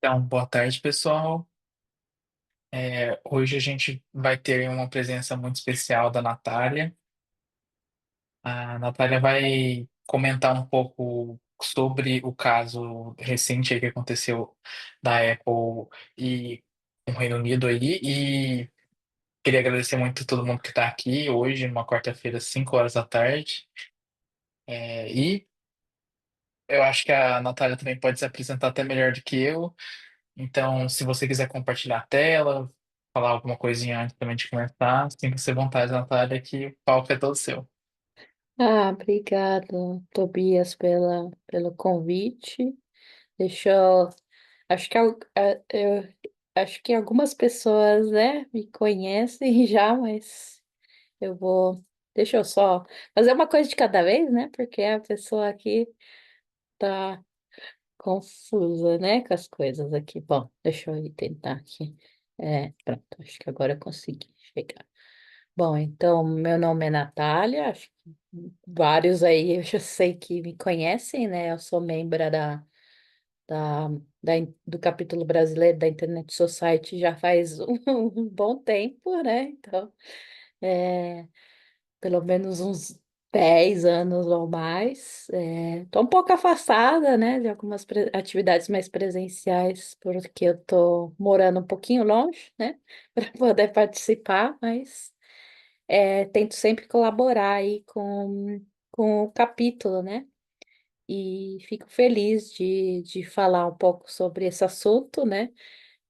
Então, boa tarde, pessoal. Hoje a gente vai ter uma presença muito especial da Natália. A Natália vai comentar um pouco sobre o caso recente aí que aconteceu da Apple e com o Reino Unido aí. E queria agradecer muito a todo mundo que está aqui hoje, numa quarta-feira, 5 horas da tarde. E eu acho que a Natália também pode se apresentar até melhor do que eu. Então, se você quiser compartilhar a tela, falar alguma coisinha antes também de começar, sinta-se à vontade, Natália, que o palco é todo seu. Obrigado, Tobias, pelo convite. Deixa eu, acho que eu acho que algumas pessoas, né, me conhecem já, mas eu deixa eu só fazer uma coisa de cada vez, né? Porque a pessoa aqui tá confusa, né, com as coisas aqui. Bom, deixa eu ir tentar aqui. Pronto, acho que agora eu consegui chegar. Bom, então, meu nome é Natália, acho que vários aí eu já sei que me conhecem, né? Eu sou membro da, do capítulo brasileiro da Internet Society já faz um bom tempo, né? Então, é, pelo menos uns 10 anos ou mais. Estou um pouco afastada, né, de algumas atividades mais presenciais, porque eu estou morando um pouquinho longe, né, para poder participar, mas tento sempre colaborar aí com o capítulo, né? E fico feliz de falar um pouco sobre esse assunto, né?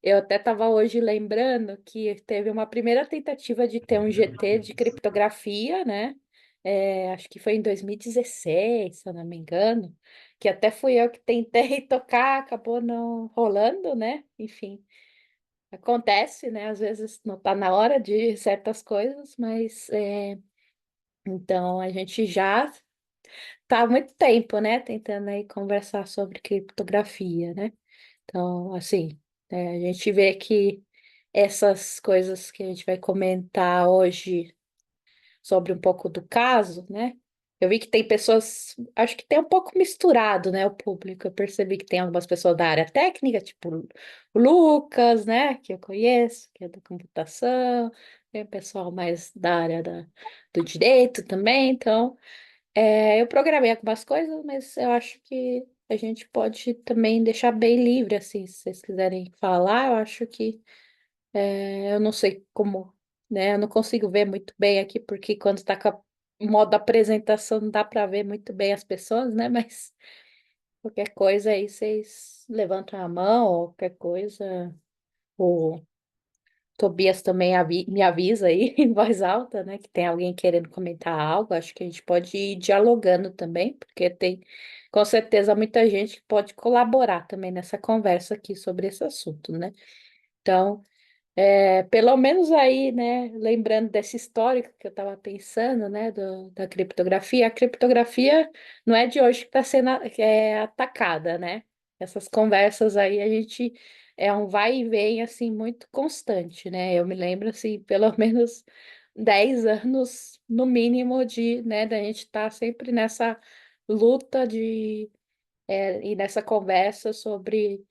Eu até estava hoje lembrando que teve uma primeira tentativa de ter um GT de criptografia, né? Acho que foi em 2016, se eu não me engano, que até fui eu que tentei tocar, acabou não rolando, né? Enfim, acontece, né? Às vezes não está na hora de certas coisas, mas então a gente já está há muito tempo, né? Tentando aí conversar sobre criptografia, né? Então, assim, a gente vê que essas coisas que a gente vai comentar hoje sobre um pouco do caso, né? Eu vi que tem pessoas, acho que tem um pouco misturado, né, o público. Eu percebi que tem algumas pessoas da área técnica, tipo o Lucas, né, que eu conheço, que é da computação, tem o pessoal mais da área do direito também. Então, eu programei algumas coisas, mas eu acho que a gente pode também deixar bem livre, assim, se vocês quiserem falar. Eu acho que eu não sei como, né? Eu não consigo ver muito bem aqui, porque quando está com o modo apresentação não dá para ver muito bem as pessoas, né? Mas qualquer coisa aí vocês levantam a mão, ou qualquer coisa. O Tobias também me avisa aí em voz alta, né? Que tem alguém querendo comentar algo. Acho que a gente pode ir dialogando também, porque tem com certeza muita gente que pode colaborar também nessa conversa aqui sobre esse assunto, né? Então. Pelo menos aí, né, lembrando desse histórico que eu estava pensando, né, da criptografia, a criptografia não é de hoje que está sendo atacada, né? Essas conversas aí a gente um vai e vem assim muito constante, né? Eu me lembro assim, pelo menos 10 anos no mínimo né, da gente estar sempre nessa luta e nessa conversa sobre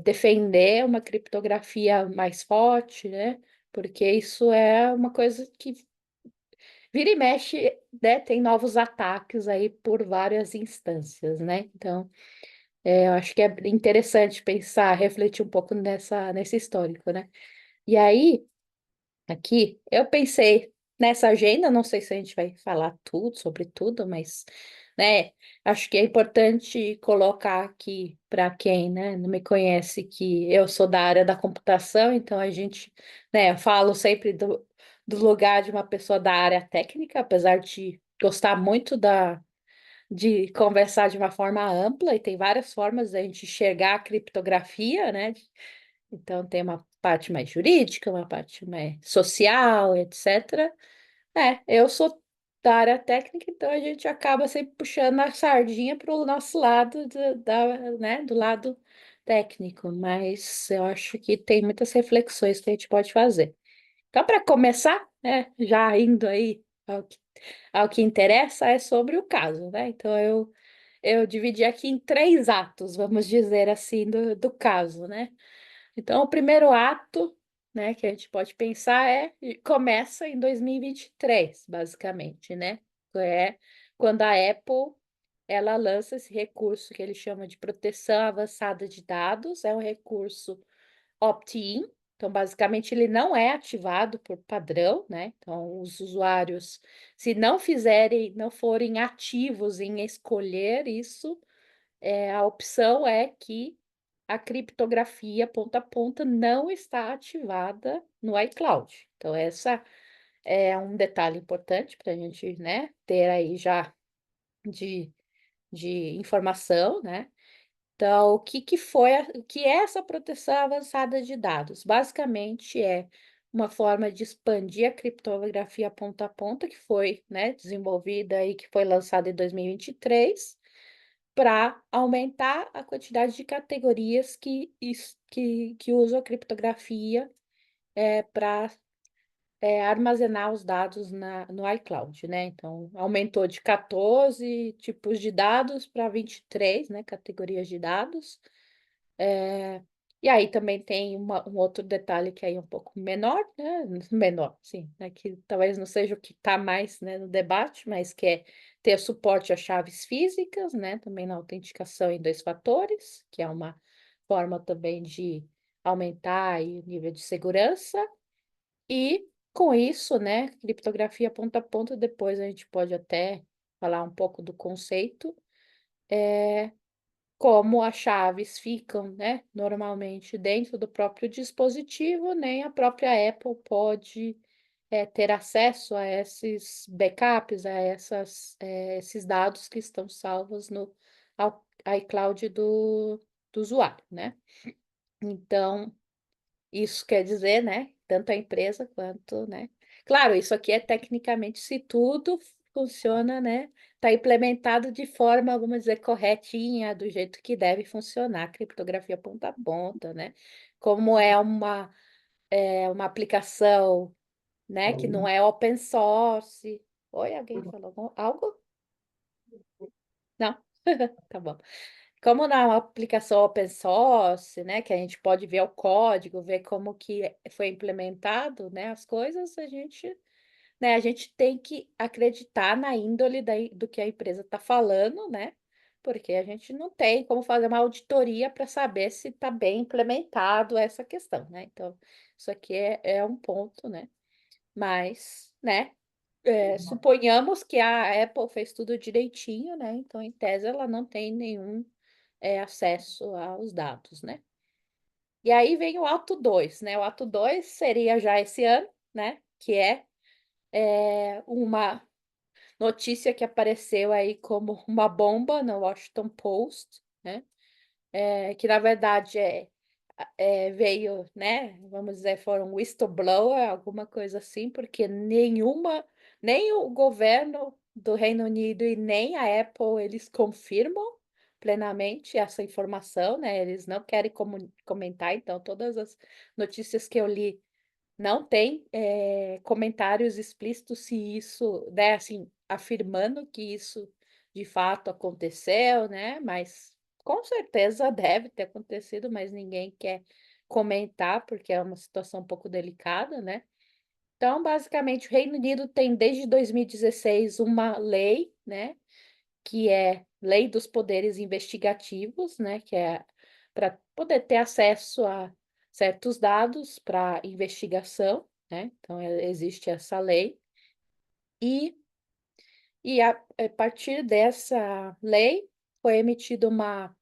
defender uma criptografia mais forte, né? Porque isso é uma coisa que vira e mexe, né? Tem novos ataques aí por várias instâncias, né? Então, eu acho que é interessante pensar, refletir um pouco nesse histórico, né? E aí, aqui, eu pensei nessa agenda, não sei se a gente vai falar tudo sobre tudo, mas, né, acho que é importante colocar aqui para quem, né, não me conhece, que eu sou da área da computação, então a gente, né, eu falo sempre do lugar de uma pessoa da área técnica, apesar de gostar muito de conversar de uma forma ampla, e tem várias formas da gente enxergar a criptografia, né? Então, tem uma parte mais jurídica, uma parte mais social, etc. Eu sou da área técnica, então a gente acaba sempre puxando a sardinha para o nosso lado, né, do lado técnico, mas eu acho que tem muitas reflexões que a gente pode fazer. Então, para começar, né, já indo aí ao que interessa, é sobre o caso, né? Então, eu dividi aqui em três atos, vamos dizer assim, do caso, né? Então, o primeiro ato, né, que a gente pode pensar começa em 2023, basicamente, né? É quando a Apple ela lança esse recurso que ele chama de proteção avançada de dados, é um recurso opt-in. Então, basicamente, ele não é ativado por padrão, né? Então, os usuários, se não fizerem, não forem ativos em escolher isso, a opção é que a criptografia ponta a ponta não está ativada no iCloud. Então, essa é um detalhe importante para a gente, né, ter aí já de, de informação, né? Então, o que é essa proteção avançada de dados? Basicamente é uma forma de expandir a criptografia ponta a ponta que foi, né, desenvolvida e que foi lançada em 2023 para aumentar a quantidade de categorias que usam a criptografia para armazenar os dados no iCloud, né? Então, aumentou de 14 tipos de dados para 23, né, categorias de dados. É, e aí também tem um outro detalhe que aí é um pouco menor, né? Menor, sim, né? Que talvez não seja o que está mais, né, no debate, mas que é ter suporte a chaves físicas, né? Também na autenticação em dois fatores, que é uma forma também de aumentar aí o nível de segurança. E com isso, né, criptografia ponta a ponta, depois a gente pode até falar um pouco do conceito. Como as chaves ficam, né, normalmente dentro do próprio dispositivo, nem a própria Apple pode ter acesso a esses backups, esses dados que estão salvos no iCloud do usuário, né? Então, isso quer dizer, né? Tanto a empresa quanto, né? Claro, isso aqui é tecnicamente se tudo funciona, né? Está implementado de forma, vamos dizer, corretinha, do jeito que deve funcionar, criptografia ponta a ponta, né? Como é uma aplicação, né? Que não é open source. Oi, alguém falou algo? Não? Tá bom. Como na aplicação open source, né, que a gente pode ver o código, ver como que foi implementado, né, as coisas, a gente tem que acreditar na índole do que a empresa está falando, né, porque a gente não tem como fazer uma auditoria para saber se está bem implementado essa questão, né, então isso aqui é um ponto, né, mas, né, suponhamos que a Apple fez tudo direitinho, né, então em tese ela não tem nenhum acesso aos dados, né? E aí vem o ato 2, né? O ato 2 seria já esse ano, né? Que é uma notícia que apareceu aí como uma bomba no Washington Post, né? Que na verdade veio, né? Vamos dizer, foram whistleblower, alguma coisa assim, porque nem o governo do Reino Unido e nem a Apple, eles confirmam plenamente essa informação, né? Eles não querem comentar, então todas as notícias que eu li não tem comentários explícitos se isso, né, assim, afirmando que isso de fato aconteceu, né? Mas com certeza deve ter acontecido, mas ninguém quer comentar porque é uma situação um pouco delicada, né? Então, basicamente, o Reino Unido tem desde 2016 uma lei, né, que é Lei dos Poderes Investigativos, né, que é para poder ter acesso a certos dados para investigação, né? Então, existe essa lei. E, a partir dessa lei foi emitida uma,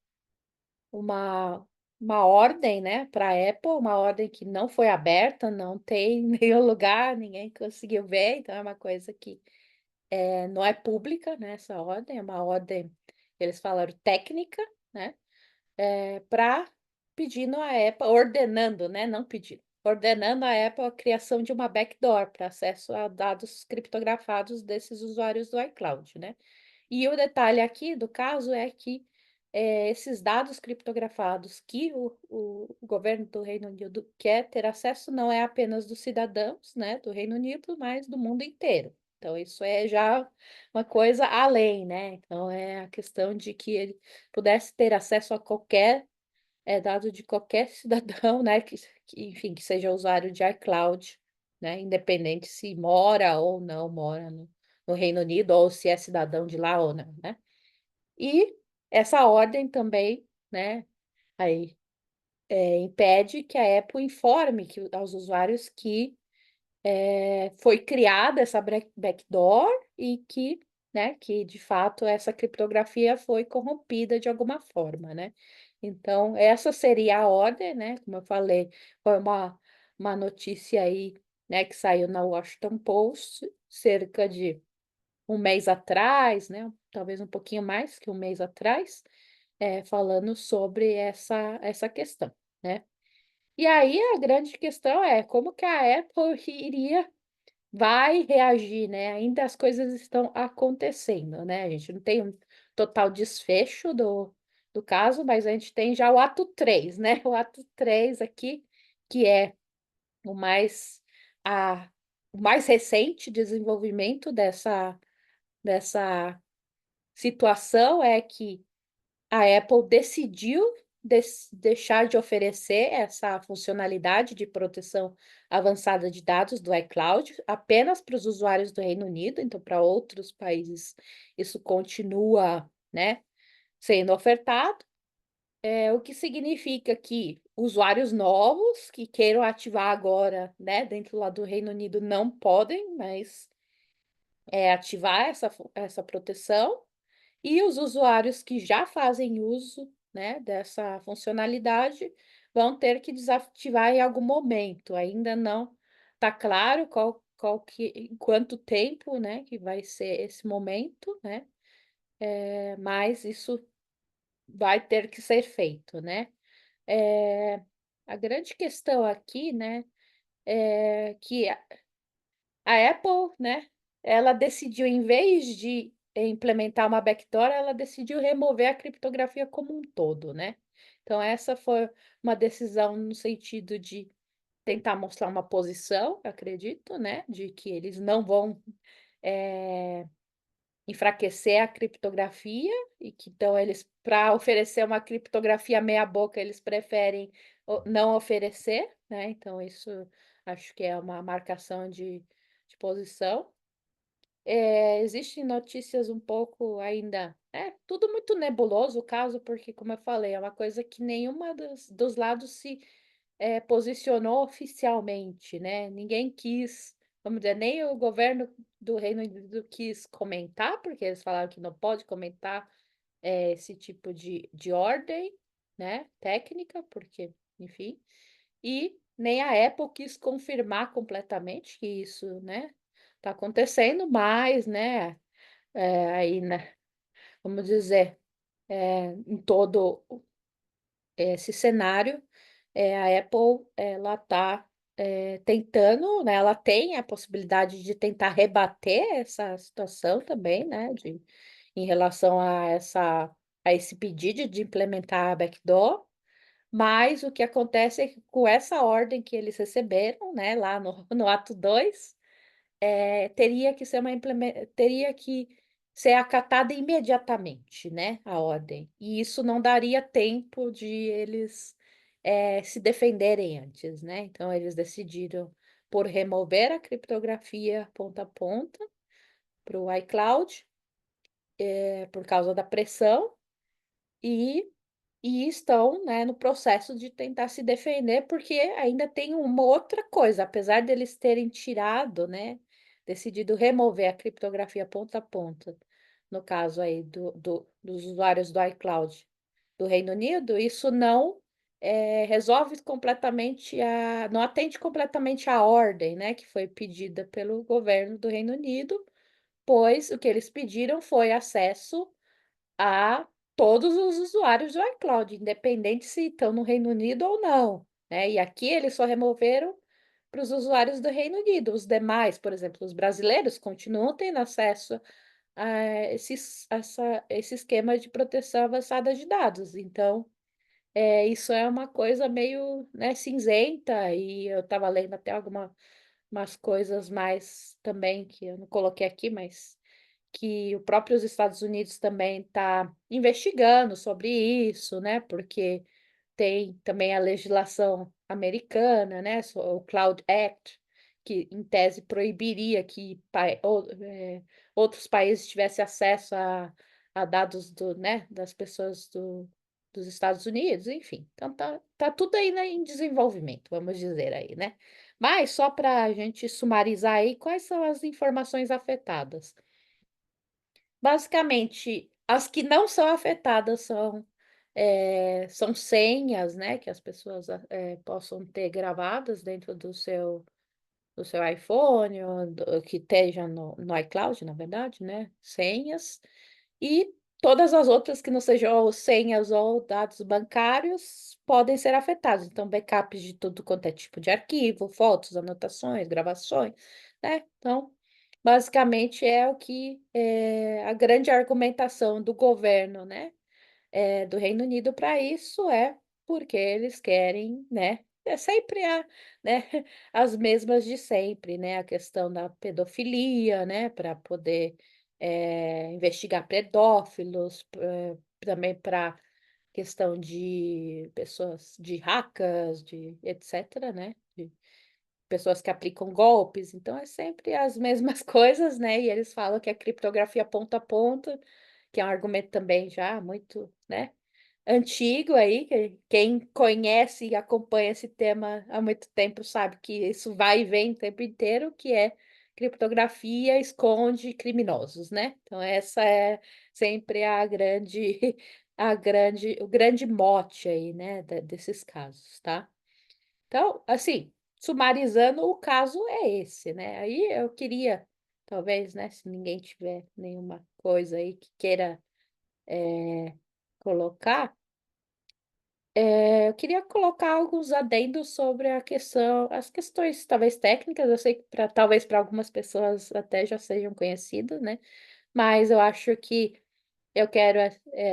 uma ordem, né, para a Apple, uma ordem que não foi aberta, não tem em nenhum lugar, ninguém conseguiu ver, então é uma coisa que não é pública, né, essa ordem, é uma ordem, eles falaram técnica, né, para pedindo a Apple, ordenando, né, não pedindo, ordenando a Apple a criação de uma backdoor para acesso a dados criptografados desses usuários do iCloud, né. E o detalhe aqui do caso é que esses dados criptografados que o governo do Reino Unido quer ter acesso não é apenas dos cidadãos, né, do Reino Unido, mas do mundo inteiro. Então, isso é já uma coisa além, né? Então, é a questão de que ele pudesse ter acesso a qualquer dado de qualquer cidadão, né? Enfim, que seja usuário de iCloud, né? Independente se mora ou não mora no Reino Unido, ou se é cidadão de lá ou não, né? E essa ordem também, né? Aí impede que a Apple informe aos usuários que foi criada essa backdoor e que, né, que de fato essa criptografia foi corrompida de alguma forma, né? Então, essa seria a ordem, né? Como eu falei, foi uma notícia aí, né, que saiu na Washington Post cerca de um mês atrás, né? Talvez um pouquinho mais que um mês atrás, falando sobre essa questão, né? E aí a grande questão é como que a Apple vai reagir, né? Ainda as coisas estão acontecendo, né? A gente não tem um total desfecho do caso, mas a gente tem já o ato 3, né? O ato 3 aqui, que é o mais, a, o mais recente desenvolvimento dessa situação é que a Apple decidiu deixar de oferecer essa funcionalidade de proteção avançada de dados do iCloud apenas para os usuários do Reino Unido, então para outros países isso continua, né, sendo ofertado, o que significa que usuários novos que queiram ativar agora, né, dentro lá do Reino Unido não podem, mas ativar essa proteção. E os usuários que já fazem uso, né, dessa funcionalidade vão ter que desativar em algum momento. Ainda não está claro em quanto tempo, né, que vai ser esse momento, né? Mas isso vai ter que ser feito, né? É, a grande questão aqui, né, é que a Apple, né, ela decidiu, em vez de implementar uma backdoor, ela decidiu remover a criptografia como um todo, né? Então, essa foi uma decisão no sentido de tentar mostrar uma posição, acredito, né, de que eles não vão enfraquecer a criptografia e que então eles, para oferecer uma criptografia meia boca, eles preferem não oferecer, né? Então, isso acho que é uma marcação de posição. Existem notícias um pouco ainda. É tudo muito nebuloso o caso, porque, como eu falei, é uma coisa que nenhuma dos lados se posicionou oficialmente, né? Ninguém quis, vamos dizer, nem o governo do Reino Unido quis comentar, porque eles falaram que não pode comentar esse tipo de ordem, né? Técnica, porque, enfim, e nem a Apple quis confirmar completamente que isso, né, está acontecendo, mas, né, aí, né, vamos dizer, em todo esse cenário, a Apple, ela está tentando, né, ela tem a possibilidade de tentar rebater essa situação também, né, em relação a esse pedido de implementar a backdoor, mas o que acontece é que com essa ordem que eles receberam, né, lá no ato 2, teria que ser teria que ser acatada imediatamente, né, a ordem. E isso não daria tempo de eles se defenderem antes, né? Então eles decidiram por remover a criptografia ponta a ponta para o iCloud, por causa da pressão, e estão, né, no processo de tentar se defender, porque ainda tem uma outra coisa, apesar deles terem tirado, né, decidido remover a criptografia ponta a ponta, no caso aí dos usuários do iCloud do Reino Unido, isso não resolve completamente não atende completamente à ordem, né, que foi pedida pelo governo do Reino Unido, pois o que eles pediram foi acesso a todos os usuários do iCloud, independente se estão no Reino Unido ou não, né? E aqui eles só removeram para os usuários do Reino Unido. Os demais, por exemplo, os brasileiros, continuam tendo acesso a esse esquema de proteção avançada de dados. Então, isso é uma coisa meio, né, cinzenta, e eu estava lendo até umas coisas mais também que eu não coloquei aqui, mas que o próprio os Estados Unidos também está investigando sobre isso, né? Porque tem também a legislação americana, né? O Cloud Act, que em tese proibiria que outros países tivessem acesso a dados né, das pessoas dos Estados Unidos, enfim. Então tá tudo aí, né, em desenvolvimento, vamos dizer aí, né? Mas só para a gente sumarizar aí, quais são as informações afetadas? Basicamente, as que não são afetadas são senhas, né, que as pessoas possam ter gravadas dentro do seu iPhone, ou que esteja no iCloud, na verdade, né, senhas, e todas as outras que não sejam senhas ou dados bancários podem ser afetados. Então, backups de tudo quanto é tipo de arquivo, fotos, anotações, gravações, né? Então, basicamente é o que é a grande argumentação do governo, né, do Reino Unido para isso é porque eles querem, né, é sempre né, as mesmas de sempre, né, a questão da pedofilia, né, para poder investigar pedófilos, também para questão de pessoas, de hackers, de etc., né, de pessoas que aplicam golpes, então é sempre as mesmas coisas, né? E eles falam que a criptografia ponto a ponto, que é um argumento também já muito, né, antigo aí, que quem conhece e acompanha esse tema há muito tempo sabe que isso vai e vem o tempo inteiro, que é criptografia esconde criminosos, né? Então essa é sempre o grande mote aí, né, desses casos, tá? Então, assim, sumarizando, o caso é esse, né? Aí eu queria, talvez, né, se ninguém tiver nenhuma coisa aí que queira colocar, eu queria colocar alguns adendos sobre as questões talvez técnicas, eu sei que talvez para algumas pessoas até já sejam conhecidas, né? Mas eu acho que eu quero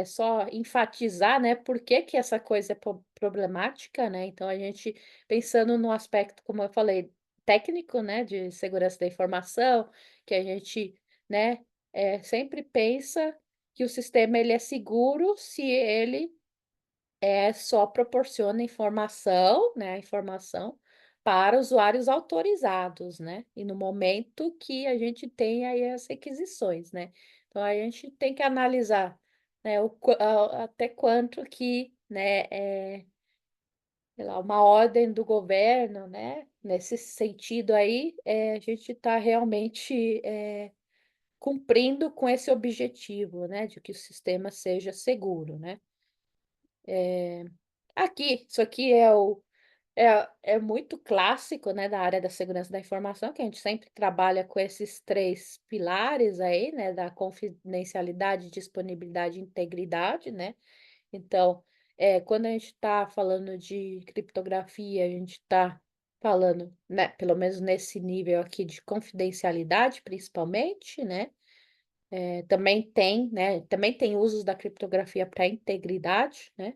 só enfatizar, né, por que que essa coisa é problemática, né? Então, a gente pensando no aspecto, como eu falei, técnico, né, de segurança da informação, que a gente, né, sempre pensa que o sistema ele é seguro se ele só proporciona informação, né, a informação para usuários autorizados, né? E no momento que a gente tem aí as requisições, né? Então a gente tem que analisar, né, até quanto que, né, sei lá, uma ordem do governo, né? Nesse sentido aí, a gente está realmente cumprindo com esse objetivo, né, de que o sistema seja seguro, né? Isso aqui é muito clássico, né, da área da segurança da informação, que a gente sempre trabalha com esses três pilares aí, né, da confidencialidade, disponibilidade e integridade, né? Então, quando a gente está falando de criptografia, a gente está falando, né, pelo menos nesse nível aqui de confidencialidade, principalmente, né? Também tem usos da criptografia para integridade, né?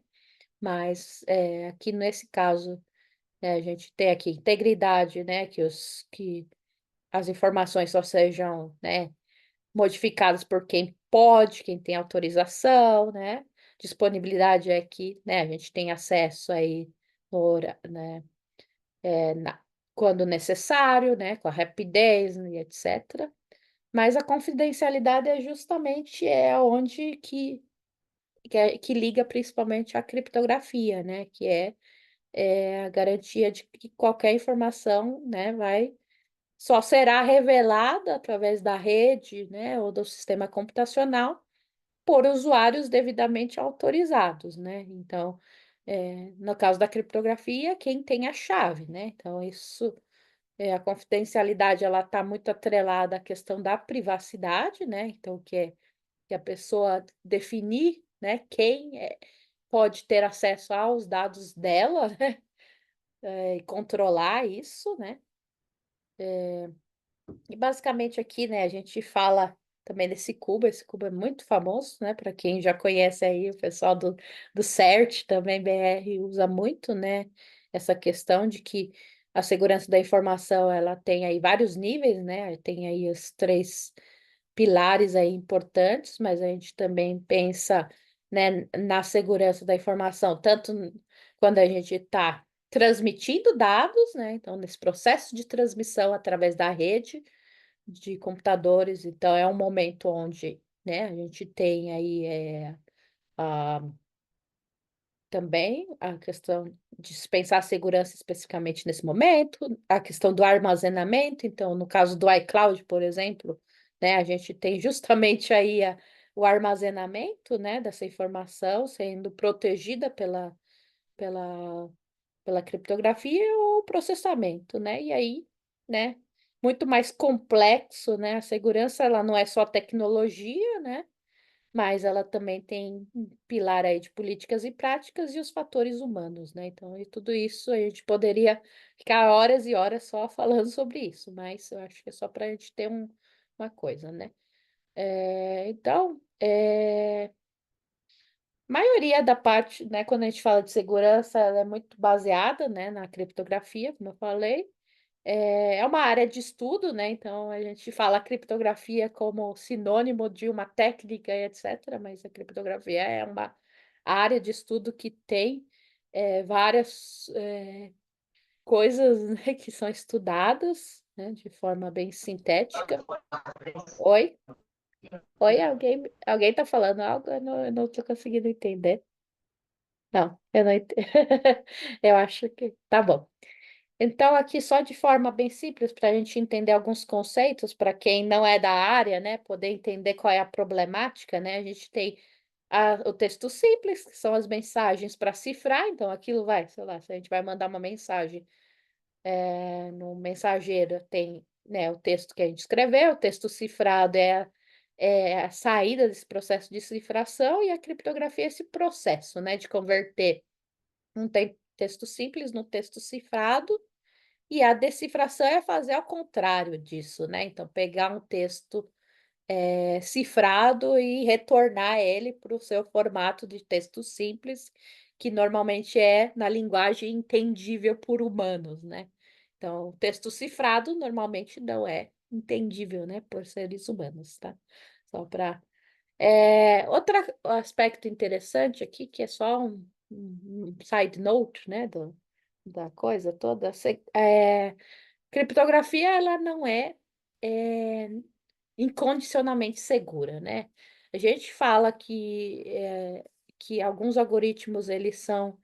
Mas aqui nesse caso, né, a gente tem aqui integridade, né, que as informações só sejam, né, modificadas por quem pode, quem tem autorização, né? Disponibilidade é que, né, a gente tem acesso aí né, é, na- quando necessário, né, com a rapidez e etc. Mas a confidencialidade é justamente onde que liga principalmente à criptografia, né, que é a garantia de que qualquer informação, né, só será revelada através da rede, né, ou do sistema computacional por usuários devidamente autorizados, né? Então, no caso da criptografia, quem tem a chave, né? Então, a confidencialidade, ela está muito atrelada à questão da privacidade, né? Então, que a pessoa definir, né, quem pode ter acesso aos dados dela, né? E controlar isso, né? E basicamente aqui, né, a gente fala também desse cubo, esse cubo é muito famoso, né, para quem já conhece aí, o pessoal do CERT também, BR, usa muito, né, essa questão de que a segurança da informação, ela tem aí vários níveis, né? Tem aí os três pilares aí importantes, mas a gente também pensa, né, na segurança da informação, tanto quando a gente está transmitindo dados, né? Então, nesse processo de transmissão através da rede de computadores, então é um momento onde, né, a gente tem aí a também a questão de se pensar a segurança especificamente nesse momento, a questão do armazenamento, então, no caso do iCloud, por exemplo, né, a gente tem justamente aí o armazenamento, né, dessa informação sendo protegida pela, pela criptografia ou o processamento, né, e aí, né, muito mais complexo, né, a segurança, ela não é só tecnologia, né, mas ela também tem um pilar aí de políticas e práticas e os fatores humanos, né? Então, e tudo isso a gente poderia ficar horas e horas só falando sobre isso, mas eu acho que é só para a gente ter uma coisa, né? Então, maioria da parte, né, quando a gente fala de segurança, ela é muito baseada, né, na criptografia, como eu falei. É uma área de estudo, né? Então a gente fala criptografia como sinônimo de uma técnica e etc., mas a criptografia é uma área de estudo que tem várias coisas, né, que são estudadas, né, de forma bem sintética. Oi? Oi, alguém está falando algo? Eu não estou conseguindo entender. Não, eu não entendo. Eu acho que tá bom. Então, aqui só de forma bem simples, para a gente entender alguns conceitos, para quem não é da área, né, poder entender qual é a problemática, né? A gente tem o texto simples, que são as mensagens para cifrar, então aquilo vai, sei lá, se a gente vai mandar uma mensagem no mensageiro, tem, né, o texto que a gente escreveu, o texto cifrado é a saída desse processo de cifração, e a criptografia é esse processo, né, de converter texto simples no texto cifrado. E a decifração é fazer ao contrário disso, né? Então, pegar um texto cifrado e retornar ele para o seu formato de texto simples, que normalmente é na linguagem entendível por humanos, né? Então, o texto cifrado normalmente não é entendível, né, por seres humanos, tá? Só para. Outro aspecto interessante aqui, que é só um side note, né, da coisa toda, criptografia, ela não é incondicionalmente segura, né? A gente fala que alguns algoritmos, eles são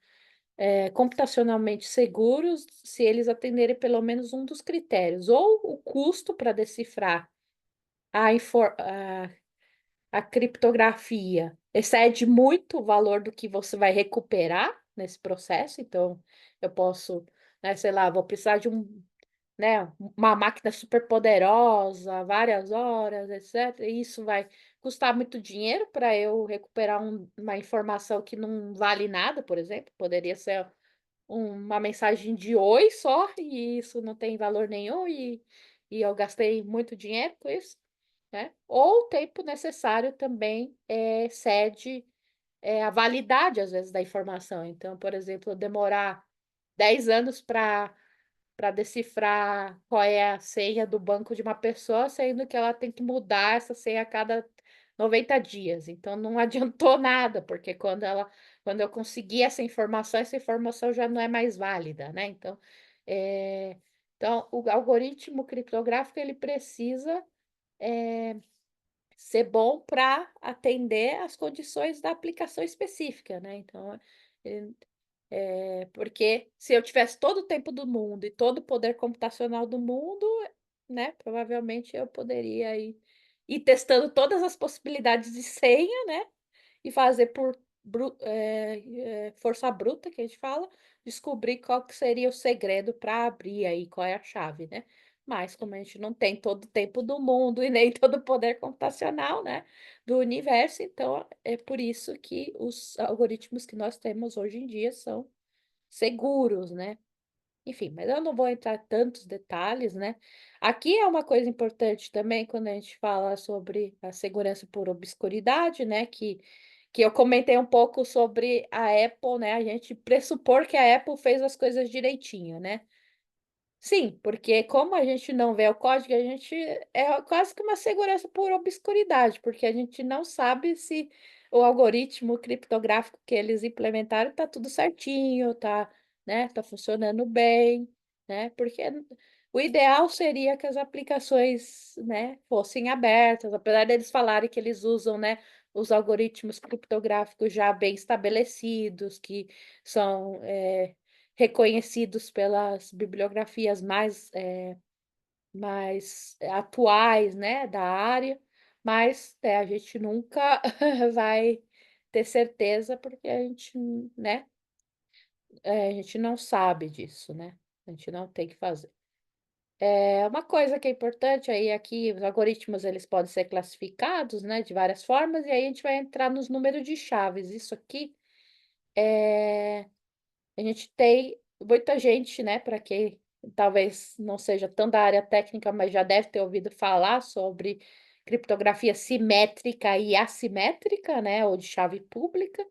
computacionalmente seguros se eles atenderem pelo menos um dos critérios, ou o custo para decifrar a criptografia excede muito o valor do que você vai recuperar nesse processo, então eu posso, né, sei lá, vou precisar de né, uma máquina super poderosa, várias horas, etc. E isso vai custar muito dinheiro para eu recuperar uma informação que não vale nada, por exemplo. Poderia ser uma mensagem de oi só, e isso não tem valor nenhum, e eu gastei muito dinheiro com isso, né? Ou o tempo necessário também excede a validade, às vezes, da informação. Então, por exemplo, demorar 10 anos para decifrar qual é a senha do banco de uma pessoa, sendo que ela tem que mudar essa senha a cada 90 dias. Então não adiantou nada, porque quando eu conseguir essa informação já não é mais válida, né? Então, é, então o algoritmo criptográfico ele precisa ser bom para atender às condições da aplicação específica, né? Então, ele- porque se eu tivesse todo o tempo do mundo e todo o poder computacional do mundo, né, provavelmente eu poderia ir testando todas as possibilidades de senha, né, e fazer por força bruta, que a gente fala, descobrir qual que seria o segredo para abrir aí, qual é a chave, né? Mas como a gente não tem todo o tempo do mundo e nem todo o poder computacional, né, do universo, então é por isso que os algoritmos que nós temos hoje em dia são seguros, né? Enfim, mas eu não vou entrar em tantos detalhes, né? Aqui é uma coisa importante também quando a gente fala sobre a segurança por obscuridade, né? Que eu comentei um pouco sobre a Apple, né? A gente pressupor que a Apple fez as coisas direitinho, né? Sim, porque como a gente não vê o código, a gente é quase que uma segurança por obscuridade, porque a gente não sabe se o algoritmo criptográfico que eles implementaram está tudo certinho, tá, né, tá funcionando bem, né? Porque o ideal seria que as aplicações, né, fossem abertas, apesar deles falarem que eles usam, né, os algoritmos criptográficos já bem estabelecidos, que são reconhecidos pelas bibliografias mais atuais, né, da área, mas a gente nunca vai ter certeza porque a gente, né, a gente não sabe disso, né? A gente não tem que fazer. Uma coisa que é importante aí aqui, os algoritmos eles podem ser classificados, né, de várias formas, e aí a gente vai entrar nos números de chaves. Isso aqui a gente tem muita gente, né, para quem talvez não seja tão da área técnica, mas já deve ter ouvido falar sobre criptografia simétrica e assimétrica, né, ou de chave pública.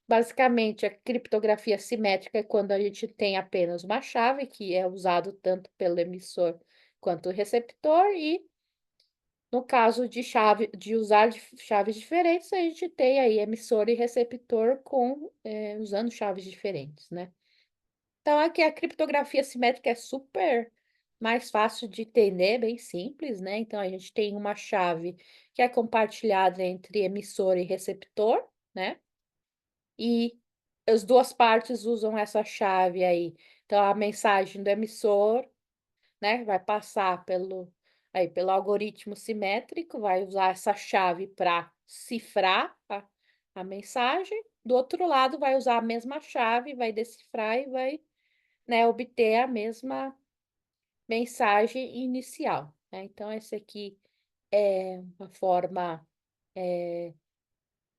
Basicamente, a criptografia simétrica é quando a gente tem apenas uma chave, que é usado tanto pelo emissor quanto o receptor, e no caso de chave, de usar chaves diferentes, a gente tem aí emissor e receptor usando chaves diferentes, né? Então, aqui a criptografia simétrica é super mais fácil de entender, bem simples, né? Então, a gente tem uma chave que é compartilhada entre emissor e receptor, né? E as duas partes usam essa chave aí. Então, a mensagem do emissor, né, vai passar pelo algoritmo simétrico, vai usar essa chave para cifrar a mensagem. Do outro lado, vai usar a mesma chave, vai decifrar e vai, né, obter a mesma mensagem inicial, né? Então, essa aqui é uma forma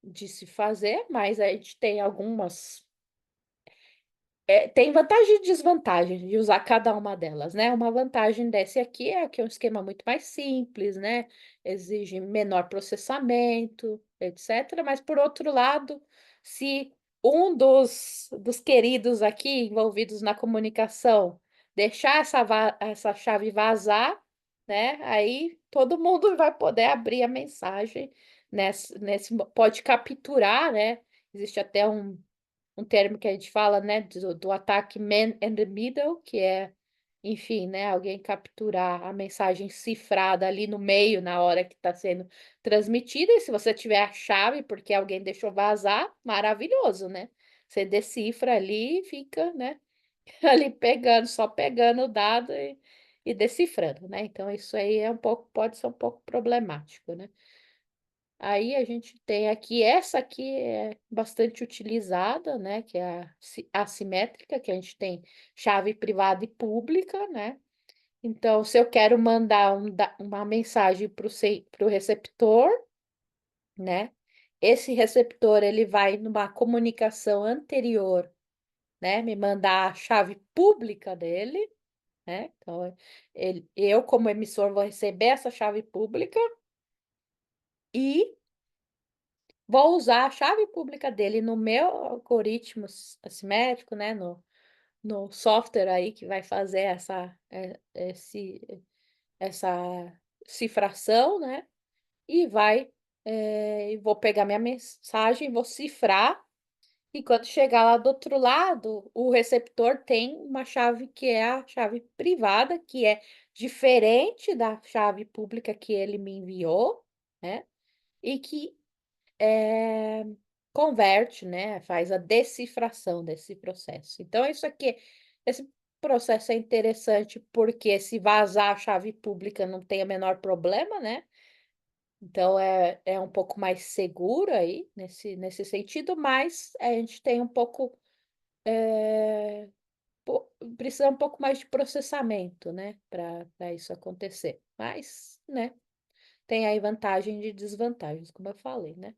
de se fazer, mas a gente tem algumas. Tem vantagem e desvantagem de usar cada uma delas, né? Uma vantagem desse aqui é que é um esquema muito mais simples, né? Exige menor processamento, etc. Mas, por outro lado, se um dos queridos aqui envolvidos na comunicação deixar essa chave vazar, né? Aí todo mundo vai poder abrir a mensagem pode capturar, né? Existe até um termo que a gente fala, né, do ataque man in the middle, que é, enfim, né, alguém capturar a mensagem cifrada ali no meio, na hora que está sendo transmitida, e se você tiver a chave, porque alguém deixou vazar, maravilhoso, né? Você decifra ali e fica, né, ali pegando, só pegando o dado e decifrando, né? Então, isso aí pode ser um pouco problemático, né? Aí a gente tem aqui, essa aqui é bastante utilizada, né? Que é a assimétrica, que a gente tem chave privada e pública, né? Então, se eu quero mandar uma mensagem para o receptor, né? Esse receptor ele vai numa comunicação anterior, né? Me mandar a chave pública dele, né? Então, eu, como emissor, vou receber essa chave pública e vou usar a chave pública dele no meu algoritmo assimétrico, né? No software aí que vai fazer essa cifração, né? E vou pegar minha mensagem, vou cifrar, e quando chegar lá do outro lado, o receptor tem uma chave que é a chave privada, que é diferente da chave pública que ele me enviou, né? E que eh, converte, né? Faz a decifração desse processo. Então, esse processo é interessante porque se vazar a chave pública não tem o menor problema, né? Então é um pouco mais seguro aí nesse sentido, mas a gente tem um pouco precisa um pouco mais de processamento, né? Para isso acontecer. Mas, né? Tem aí vantagens e desvantagens, como eu falei, né?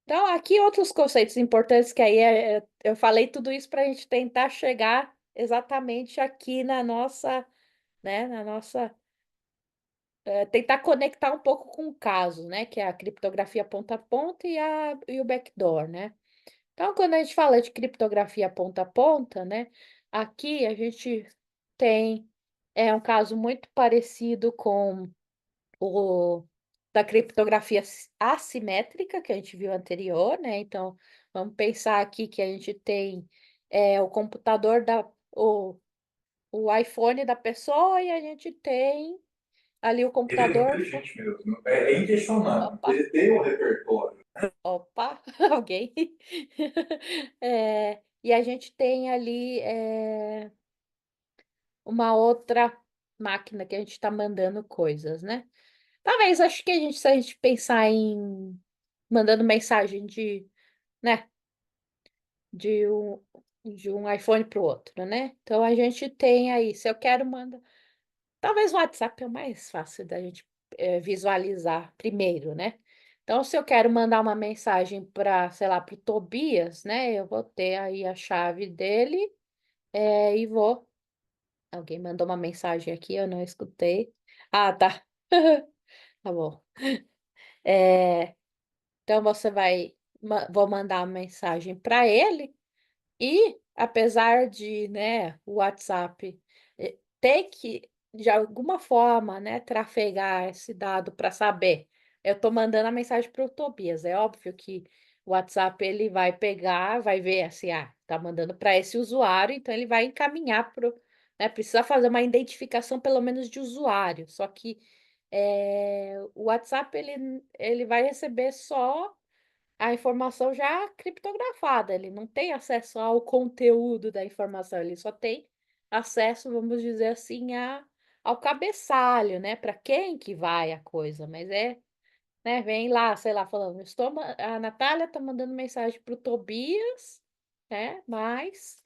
Então, aqui outros conceitos importantes que aí eu falei tudo isso para a gente tentar chegar exatamente aqui né, tentar conectar um pouco com o caso, né, que é a criptografia ponta a ponta e o backdoor, né? Então, quando a gente fala de criptografia ponta a ponta, né, aqui a gente tem. É um caso muito parecido com o da criptografia assimétrica que a gente viu anterior, né? Então, vamos pensar aqui que a gente tem o computador o iPhone da pessoa e a gente tem ali o Ele é muito computador. inteligente mesmo. É inquestionável. Opa, Ele tem um repertório. opa, alguém. E a gente tem ali uma outra máquina que a gente está mandando coisas, né? Talvez, acho que se a gente pensar em mandando mensagem né, de um, de um iPhone para o outro, né? Então a gente tem aí, se eu quero mandar, talvez o WhatsApp é o mais fácil da gente visualizar primeiro, né? Então, se eu quero mandar uma mensagem para, sei lá, para o Tobias, né? Eu vou ter aí a chave dele e vou. Alguém mandou uma mensagem aqui, eu não escutei. Ah, tá. Tá bom. É, então você vai, vou mandar uma mensagem para ele e apesar de, né, o WhatsApp ter que de alguma forma, né, trafegar esse dado para saber, eu estou mandando a mensagem para o Tobias. É óbvio que o WhatsApp ele vai pegar, vai ver assim, tá mandando para esse usuário, então ele vai encaminhar para, né, precisa fazer uma identificação pelo menos de usuário. Só que o WhatsApp ele vai receber só a informação já criptografada, ele não tem acesso ao conteúdo da informação, ele só tem acesso, vamos dizer assim, ao cabeçalho, né? Para quem que vai a coisa, mas né? Vem lá, sei lá, falando, a Natália está mandando mensagem para o Tobias, né? Mas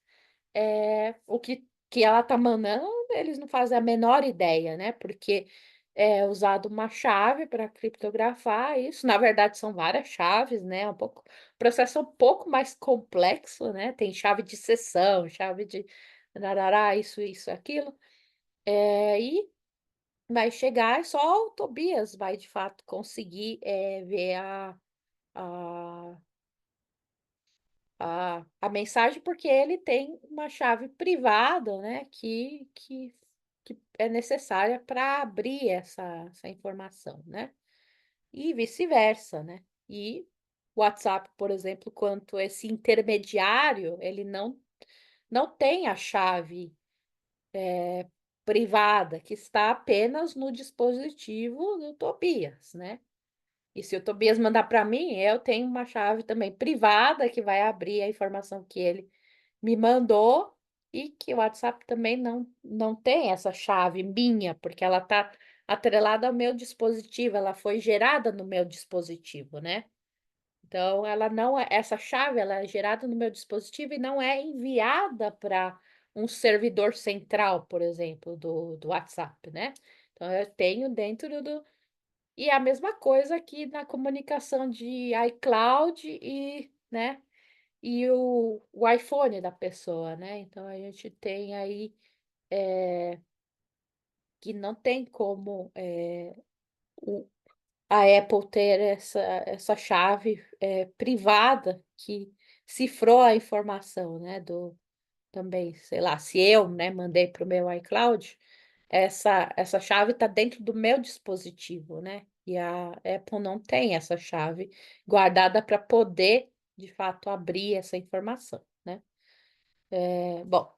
o que ela tá mandando, eles não fazem a menor ideia, né? Porque é usado uma chave para criptografar isso. Na verdade, são várias chaves, né? O processo é um pouco mais complexo, né? Tem chave de sessão, chave de darará, isso, aquilo. E vai chegar e só o Tobias vai de fato conseguir ver a mensagem, porque ele tem uma chave privada, né, que é necessária para abrir essa informação, né? E vice-versa, né? E o WhatsApp, por exemplo, quanto esse intermediário, ele não tem a chave privada, que está apenas no dispositivo do Tobias, né? E se o Tobias mandar para mim, eu tenho uma chave também privada que vai abrir a informação que ele me mandou e que o WhatsApp também não tem essa chave minha, porque ela está atrelada ao meu dispositivo, ela foi gerada no meu dispositivo, né? Então, ela não é, essa chave ela é gerada no meu dispositivo e não é enviada para um servidor central, por exemplo, do WhatsApp, né? Então, eu tenho dentro do. E a mesma coisa aqui na comunicação de iCloud né? E o iPhone da pessoa, né? Então a gente tem aí que não tem como o- a Apple ter essa chave privada que cifrou a informação, né? Também, sei lá, se eu, né, mandei para o meu iCloud, essa chave está dentro do meu dispositivo, né? E a Apple não tem essa chave guardada para poder, de fato, abrir essa informação, né? Bom.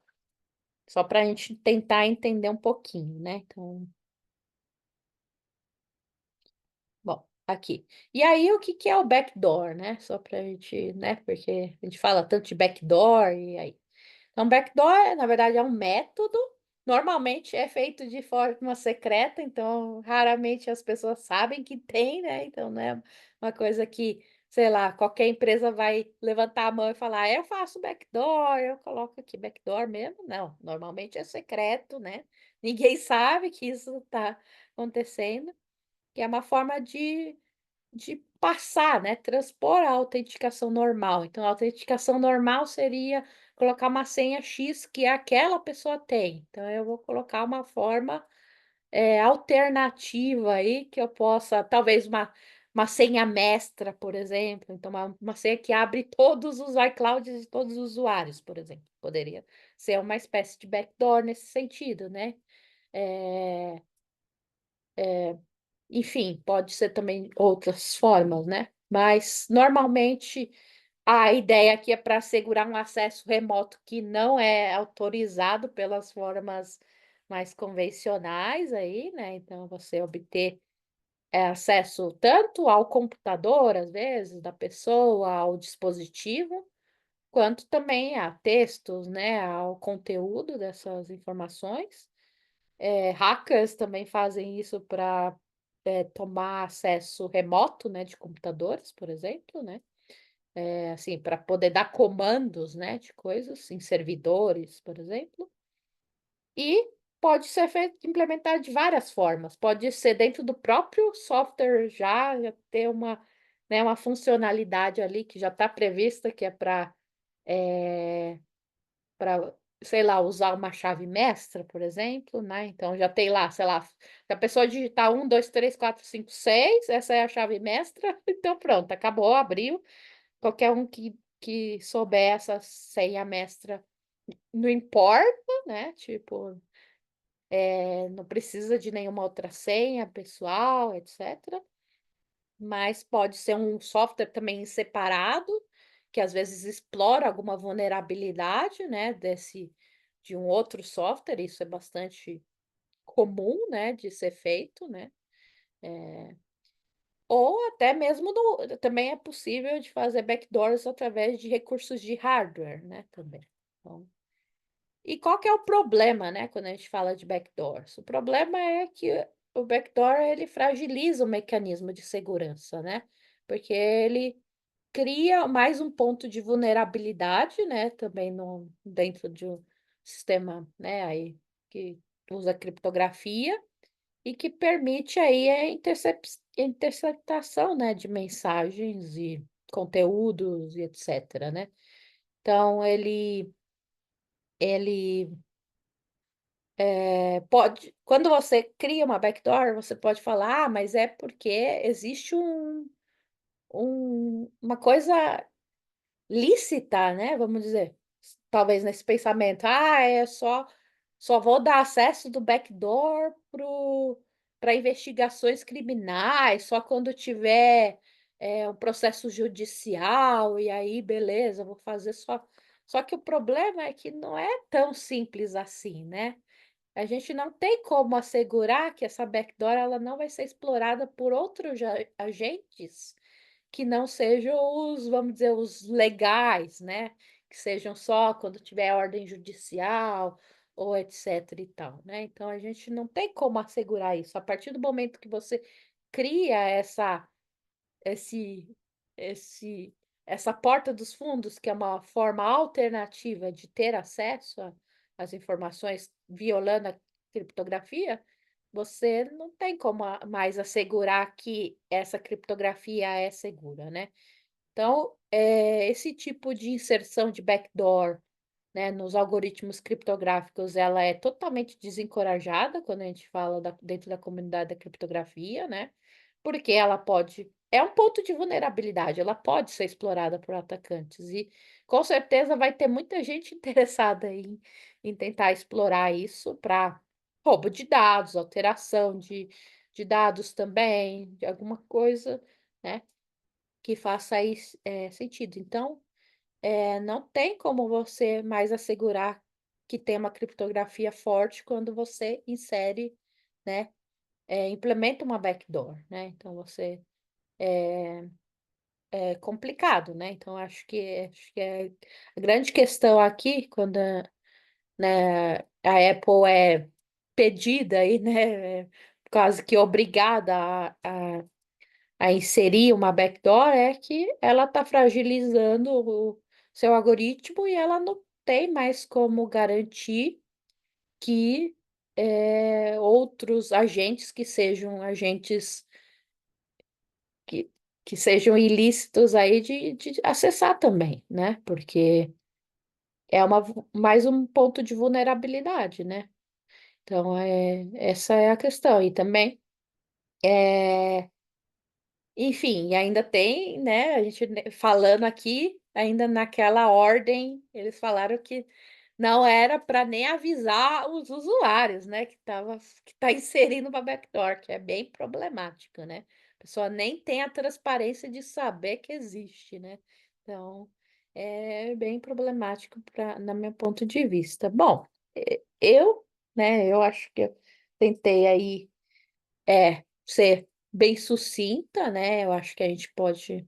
Só para a gente tentar entender um pouquinho, né? Então, bom, aqui. E aí, o que que é o backdoor, né? Só para a gente, né? Porque a gente fala tanto de backdoor e aí. Então, backdoor, na verdade, é um método. Normalmente é feito de forma secreta, então raramente as pessoas sabem que tem, né? Então não é uma coisa que, sei lá, qualquer empresa vai levantar a mão e falar, eu faço backdoor, eu coloco aqui backdoor mesmo. Não, normalmente é secreto, né? Ninguém sabe que isso está acontecendo, que é uma forma de passar, né? Transpor a autenticação normal. Então, a autenticação normal seria colocar uma senha X que aquela pessoa tem. Então, eu vou colocar uma forma alternativa aí que eu possa, talvez uma senha mestra, por exemplo. Então, uma senha que abre todos os iClouds de todos os usuários, por exemplo. Poderia ser uma espécie de backdoor nesse sentido, né? É, enfim, pode ser também outras formas, né? Mas normalmente a ideia aqui é para assegurar um acesso remoto que não é autorizado pelas formas mais convencionais aí, né? Então você obter acesso tanto ao computador, às vezes, da pessoa, ao dispositivo, quanto também a textos, né? Ao conteúdo dessas informações. Hackers também fazem isso para tomar acesso remoto, né, de computadores, por exemplo, né? Assim, para poder dar comandos, né, de coisas em servidores, por exemplo. E pode ser feito, implementado de várias formas. Pode ser dentro do próprio software já ter né, uma funcionalidade ali que já está prevista, que é para, sei lá, usar uma chave mestra, por exemplo, né? Então já tem lá, sei lá, se a pessoa digitar 1, 2, 3, 4, 5, 6, essa é a chave mestra, então pronto, acabou, abriu. Qualquer um que souber essa senha mestra, não importa, né? Tipo, não precisa de nenhuma outra senha pessoal, etc. Mas pode ser um software também separado, que às vezes explora alguma vulnerabilidade, né, de um outro software, isso é bastante comum, né, de ser feito, né? Ou até mesmo também é possível de fazer backdoors através de recursos de hardware, né, também. Então, e qual que é o problema, né, quando a gente fala de backdoors? O problema é que o backdoor ele fragiliza o mecanismo de segurança, né? Porque ele cria mais um ponto de vulnerabilidade, né, também dentro de um sistema, né, aí que usa criptografia e que permite aí a interceptação, né, de mensagens e conteúdos e etc, né? Então ele pode, quando você cria uma backdoor, você pode falar, mas é porque existe uma coisa lícita, né? Vamos dizer, talvez nesse pensamento, só vou dar acesso do backdoor para investigações criminais, só quando tiver um processo judicial, e aí, beleza, vou fazer só. Só que o problema é que não é tão simples assim, né? A gente não tem como assegurar que essa backdoor ela não vai ser explorada por outros agentes que não sejam os, vamos dizer, os legais, né? Que sejam só quando tiver ordem judicial ou etc e tal, né? Então a gente não tem como assegurar isso. A partir do momento que você cria esse, essa porta dos fundos, que é uma forma alternativa de ter acesso às informações violando a criptografia, você não tem como mais assegurar que essa criptografia é segura, né? Então, esse tipo de inserção de backdoor, né, nos algoritmos criptográficos, ela é totalmente desencorajada quando a gente fala dentro da comunidade da criptografia, né? Porque ela pode, é um ponto de vulnerabilidade, ela pode ser explorada por atacantes e com certeza vai ter muita gente interessada em tentar explorar isso para roubo de dados, alteração de dados também, de alguma coisa, né, que faça aí, sentido. Então, não tem como você mais assegurar que tem uma criptografia forte quando você insere, né, implementa uma backdoor, né? Então você é complicado, né? Então acho que a grande questão aqui quando né, a Apple é pedida aí, né, quase que obrigada a inserir uma backdoor é que ela está fragilizando o seu algoritmo e ela não tem mais como garantir que outros agentes que sejam agentes que, que sejam ilícitos aí de acessar também, né? Porque é mais um ponto de vulnerabilidade, né? Então, essa é a questão. E também, é, enfim, e ainda tem, né? A gente falando aqui, ainda naquela ordem, eles falaram que não era para nem avisar os usuários, né? Que tá inserindo uma backdoor, que é bem problemático, né? A pessoa nem tem a transparência de saber que existe, né? Então, é bem problemático na meu ponto de vista. Bom, eu, né? Eu acho que eu tentei aí ser bem sucinta, né? Eu acho que a gente pode,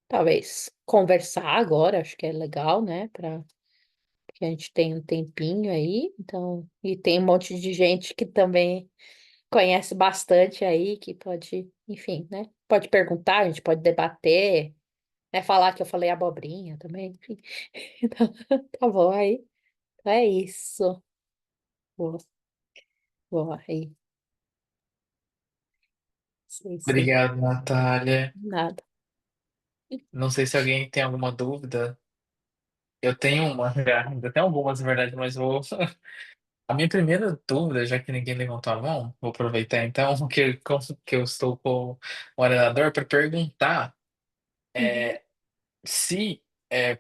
talvez, conversar agora, acho que é legal, né? Para que a gente tenha um tempinho aí. Então, e tem um monte de gente que também conhece bastante aí, que pode, enfim, né? Pode perguntar, a gente pode debater, né? Falar que eu falei abobrinha também, enfim. Então, tá bom aí. Então é isso. Boa, boa aí. Sei, sei. Obrigado, Natália. Nada. Não sei se alguém tem alguma dúvida. Eu tenho uma, já. Eu tenho algumas, na verdade, mas vou. A minha primeira dúvida, já que ninguém levantou a mão, vou aproveitar então que eu estou com o orador para perguntar Uhum. se,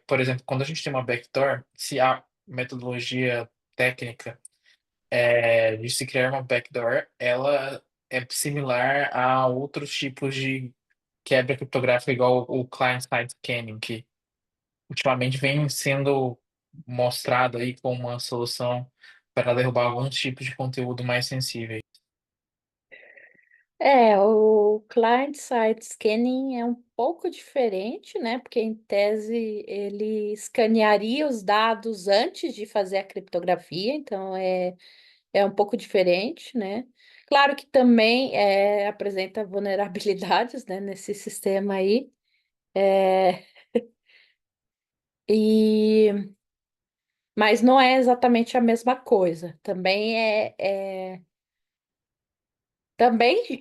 por exemplo, quando a gente tem uma backdoor, se a metodologia técnica de se criar uma backdoor, ela é similar a outros tipos de quebra criptográfica, igual o client-side scanning, que ultimamente vem sendo mostrado aí como uma solução para derrubar alguns tipos de conteúdo mais sensíveis. O client-side scanning é um pouco diferente, né? Porque, em tese, ele escanearia os dados antes de fazer a criptografia, então é um pouco diferente, né? Claro que também apresenta vulnerabilidades, né, nesse sistema aí, é, e, mas não é exatamente a mesma coisa. Também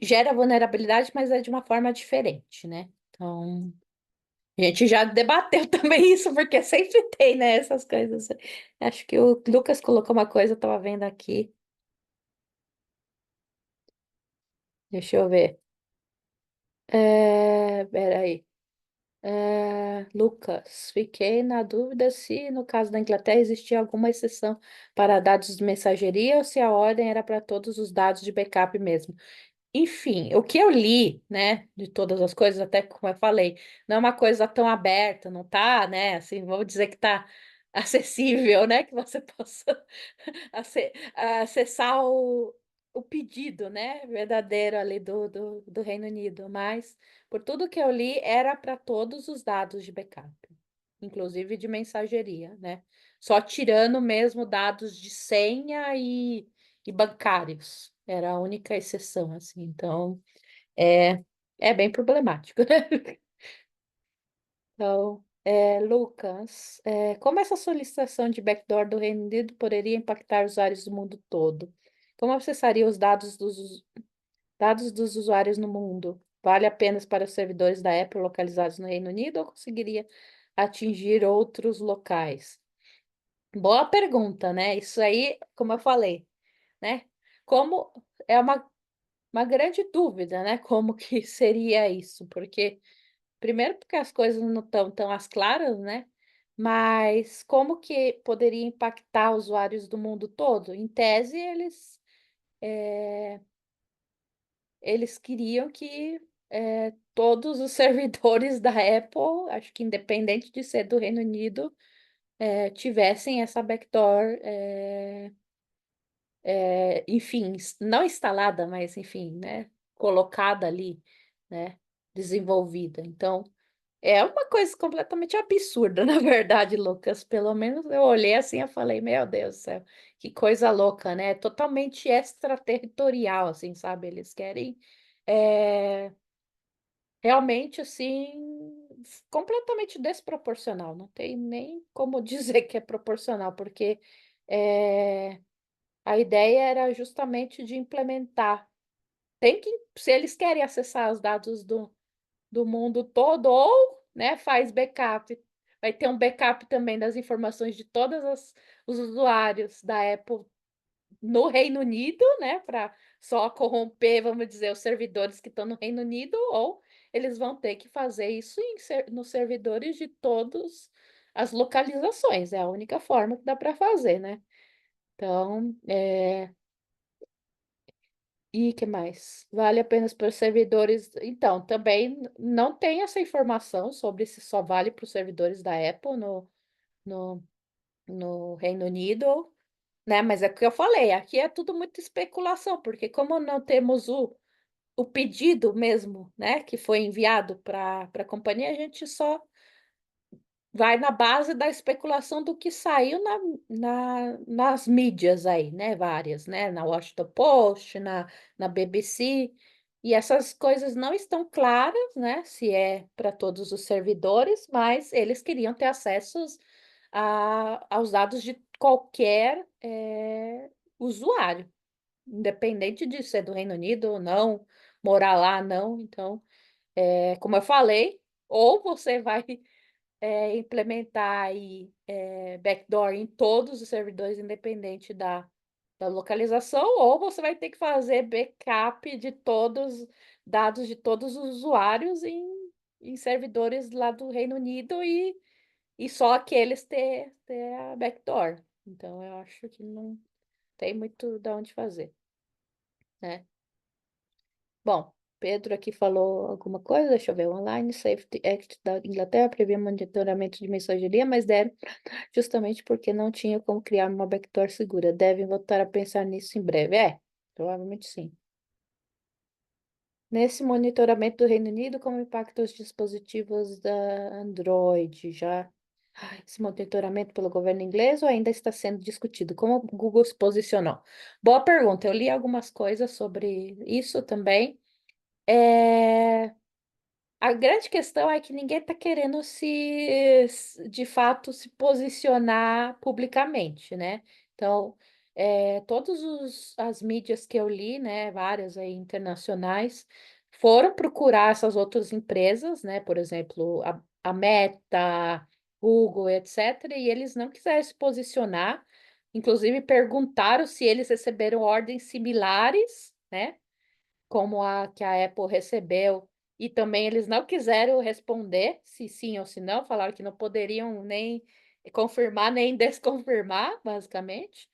gera vulnerabilidade, mas é de uma forma diferente, né? Então, a gente já debateu também isso, porque sempre tem, né, essas coisas. Acho que o Lucas colocou uma coisa, eu estava vendo aqui. Deixa eu ver. Peraí. Lucas, fiquei na dúvida se, no caso da Inglaterra, existia alguma exceção para dados de mensageria ou se a ordem era para todos os dados de backup mesmo. Enfim, o que eu li, né, de todas as coisas, até como eu falei, não é uma coisa tão aberta, não tá, né, assim, vamos dizer que tá acessível, né, que você possa acessar o pedido, né, verdadeiro ali do Reino Unido, mas por tudo que eu li, era para todos os dados de backup, inclusive de mensageria, né, só tirando mesmo dados de senha e bancários. Era a única exceção, assim. Então, é, é bem problemático, né? Então, Lucas, como essa solicitação de backdoor do Reino Unido poderia impactar usuários do mundo todo? Como acessaria os dados dos usuários no mundo? Vale apenas para os servidores da Apple localizados no Reino Unido ou conseguiria atingir outros locais? Boa pergunta, né? Isso aí, como eu falei, né? Como é uma grande dúvida, né? Como que seria isso? Porque, primeiro, porque as coisas não estão tão às claras, né? Mas como que poderia impactar usuários do mundo todo? Em tese, eles queriam que todos os servidores da Apple, acho que independente de ser do Reino Unido, tivessem essa backdoor, enfim, não instalada, mas enfim, né, colocada ali, né, desenvolvida. Então, é uma coisa completamente absurda, na verdade, Lucas. Pelo menos eu olhei assim e falei, meu Deus do céu, que coisa louca, né? Totalmente extraterritorial, assim, sabe? Eles querem realmente, assim, completamente desproporcional. Não tem nem como dizer que é proporcional, porque é, a ideia era justamente de implementar. Se eles querem acessar os dados do mundo todo, ou, né, faz backup. Vai ter um backup também das informações de os usuários da Apple no Reino Unido, né, para só corromper, vamos dizer, os servidores que estão no Reino Unido, ou eles vão ter que fazer isso nos servidores de todas as localizações. É a única forma que dá para fazer, né? Então, e que mais? Vale apenas para os servidores. Então, também não tem essa informação sobre se só vale para os servidores da Apple no, no Reino Unido, né? Mas é o que eu falei, aqui é tudo muita especulação, porque como não temos o pedido mesmo, né, que foi enviado para a companhia, a gente só vai na base da especulação do que saiu nas mídias aí, né? Várias, né? Na Washington Post, na BBC. E essas coisas não estão claras, né? Se é para todos os servidores, mas eles queriam ter acessos aos dados de qualquer usuário, independente de ser do Reino Unido ou não, morar lá, não. Então, como eu falei, ou você vai implementar aí backdoor em todos os servidores, independente da localização, ou você vai ter que fazer backup de todos dados de todos os usuários em servidores lá do Reino Unido e só aqueles ter a backdoor. Então, eu acho que não tem muito de onde fazer, né? Bom, Pedro aqui falou alguma coisa, deixa eu ver. O Online Safety Act da Inglaterra previa monitoramento de mensageria, mas deram justamente porque não tinha como criar uma backdoor segura. Devem voltar a pensar nisso em breve. Provavelmente sim. Nesse monitoramento do Reino Unido, como impacta os dispositivos da Android? Esse monitoramento pelo governo inglês ou ainda está sendo discutido? Como o Google se posicionou? Boa pergunta. Eu li algumas coisas sobre isso também. É, A grande questão é que ninguém está querendo de fato, se posicionar publicamente, né? Então, todas as mídias que eu li, né, várias aí internacionais, foram procurar essas outras empresas, né? Por exemplo, a Meta, Google, etc., e eles não quiseram se posicionar. Inclusive, perguntaram se eles receberam ordens similares, né? Como a que a Apple recebeu, e também eles não quiseram responder se sim ou se não, falaram que não poderiam nem confirmar nem desconfirmar, basicamente.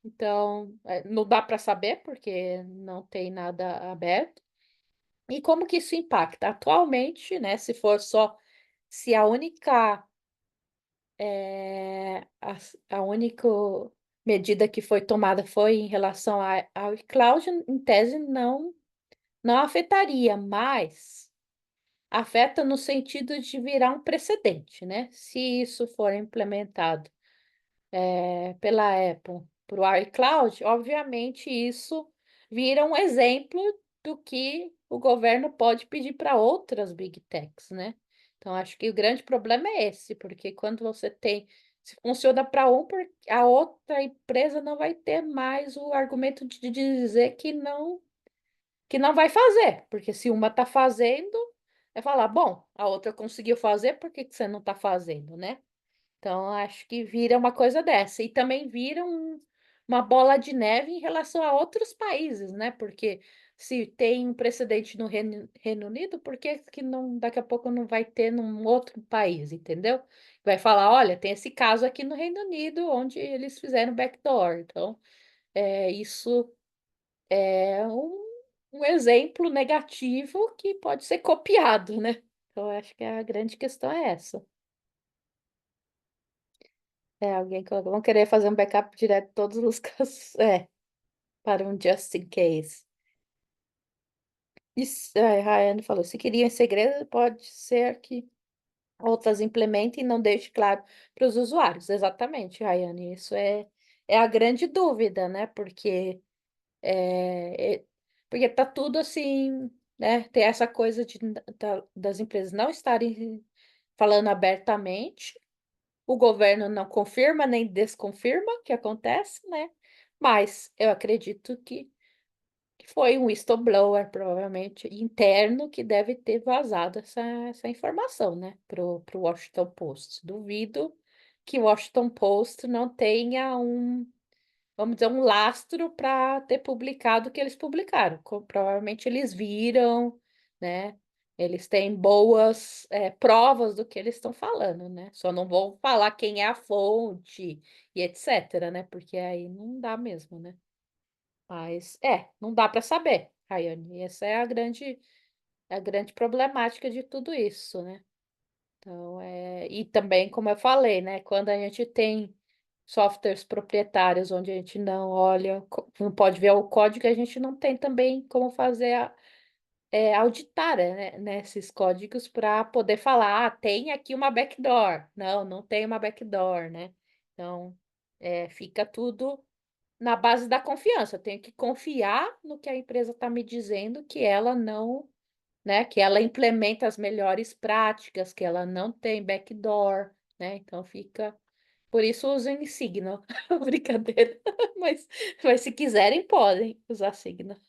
Então, não dá para saber porque não tem nada aberto. E como que isso impacta? Atualmente, né, se a única a única medida que foi tomada foi em relação ao iCloud, em tese não afetaria, mas afeta no sentido de virar um precedente, né? Se isso for implementado pela Apple para o iCloud, obviamente isso vira um exemplo do que o governo pode pedir para outras Big Techs, né? Então, acho que o grande problema é esse, porque quando você tem, se funciona para a outra empresa não vai ter mais o argumento de dizer que não vai fazer, porque se uma está fazendo, é falar, bom, a outra conseguiu fazer, por que que você não está fazendo, né? Então, acho que vira uma coisa dessa. E também vira uma bola de neve em relação a outros países, né? Porque se tem um precedente no Reino Unido, por que que não, daqui a pouco não vai ter num outro país, entendeu? Vai falar, olha, tem esse caso aqui no Reino Unido, onde eles fizeram backdoor. Então, isso é um exemplo negativo que pode ser copiado, né? Então, eu acho que a grande questão é essa. Alguém colocou, vão querer fazer um backup direto de todos os casos, para um just in case. Isso, Rayane falou, se queria em segredo, pode ser que outras implementem e não deixe claro para os usuários. Exatamente, Rayane, isso é a grande dúvida, né? Porque tá tudo assim, né? Tem essa coisa das empresas não estarem falando abertamente, o governo não confirma nem desconfirma o que acontece, né? Mas eu acredito que foi um whistleblower, provavelmente interno, que deve ter vazado essa informação, né? Pro Washington Post. Duvido que o Washington Post não tenha vamos dizer, um lastro para ter publicado o que eles publicaram. Provavelmente eles viram, né? Eles têm boas provas do que eles estão falando, né? Só não vão falar quem é a fonte e etc, né? Porque aí não dá mesmo, né? Mas não dá para saber, Rayane. Essa é a grande problemática de tudo isso, né? Então, e também, como eu falei, né? Quando a gente tem softwares proprietários onde a gente não olha, não pode ver o código, a gente não tem também como fazer auditar, né, nesses códigos para poder falar, tem aqui uma backdoor. Não, não tem uma backdoor, né? Então, fica tudo na base da confiança. Eu tenho que confiar no que a empresa está me dizendo, que ela não, né, que ela implementa as melhores práticas, que ela não tem backdoor, né? Então fica. Por isso usem Signo. Brincadeira. Mas se quiserem, podem usar Signo.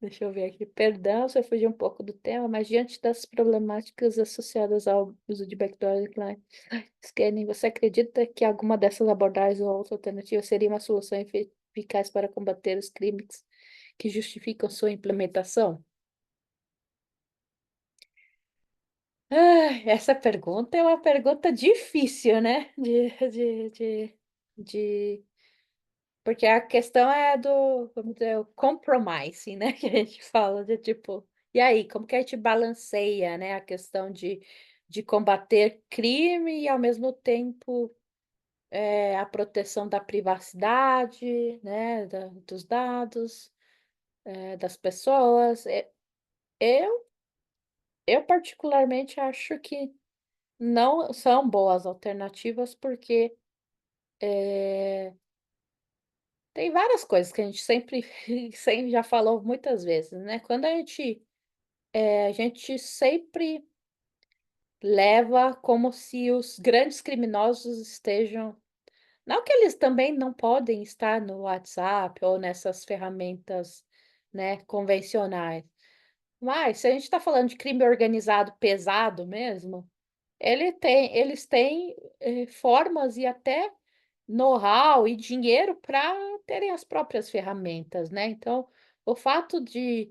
Deixa eu ver aqui. Perdão se eu fugi um pouco do tema, mas diante das problemáticas associadas ao uso de backdoor e client scanning, você acredita que alguma dessas abordagens ou outra alternativa seria uma solução eficaz para combater os crimes que justificam sua implementação? Essa pergunta é uma pergunta difícil, né? De Porque a questão é vamos dizer, o compromise, né? Que a gente fala de tipo, e aí, como que a gente balanceia, né? A questão de combater crime e ao mesmo tempo a proteção da privacidade, né? Dos dados, das pessoas. Eu, eu particularmente acho que não são boas alternativas, porque tem várias coisas que a gente sempre, sempre já falou muitas vezes, né? Quando a gente sempre leva como se os grandes criminosos estejam. Não que eles também não podem estar no WhatsApp ou nessas ferramentas, né, convencionais. Mas se a gente está falando de crime organizado pesado mesmo, eles têm formas e até know-how e dinheiro para terem as próprias ferramentas, né? Então, o fato de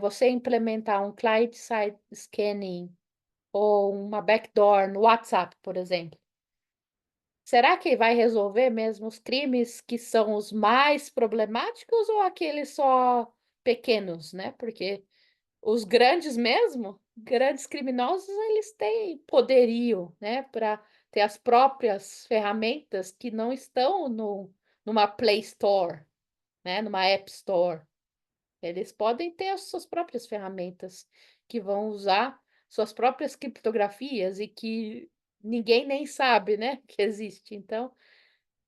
você implementar um client-side scanning ou uma backdoor no WhatsApp, por exemplo, será que vai resolver mesmo os crimes que são os mais problemáticos ou aqueles só pequenos, né? Porque os grandes mesmo, grandes criminosos, eles têm poderio, né, para ter as próprias ferramentas que não estão numa Play Store, né, numa App Store. Eles podem ter as suas próprias ferramentas que vão usar suas próprias criptografias e que ninguém nem sabe, né, que existe. Então,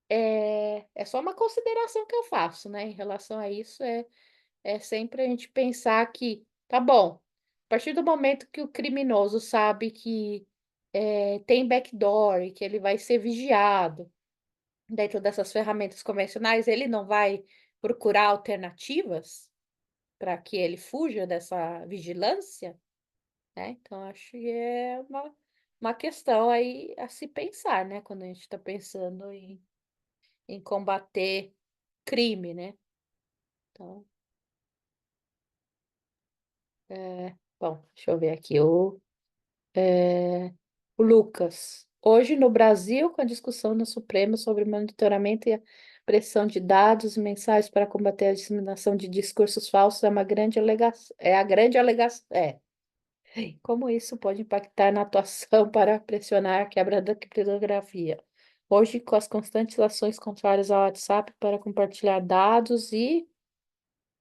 é só uma consideração que eu faço, né, em relação a isso, é sempre a gente pensar que, tá bom, a partir do momento que o criminoso sabe que tem backdoor e que ele vai ser vigiado dentro dessas ferramentas convencionais, ele não vai procurar alternativas para que ele fuja dessa vigilância, né? Então, acho que é uma questão aí a se pensar, né? Quando a gente está pensando em combater crime, né? Então, bom, deixa eu ver aqui. O Lucas. Hoje, no Brasil, com a discussão no Supremo sobre monitoramento e a pressão de dados e mensagens para combater a disseminação de discursos falsos, é uma grande alegação. É a grande alegação. Como isso pode impactar na atuação para pressionar a quebra da criptografia? Hoje, com as constantes ações contrárias ao WhatsApp para compartilhar dados e,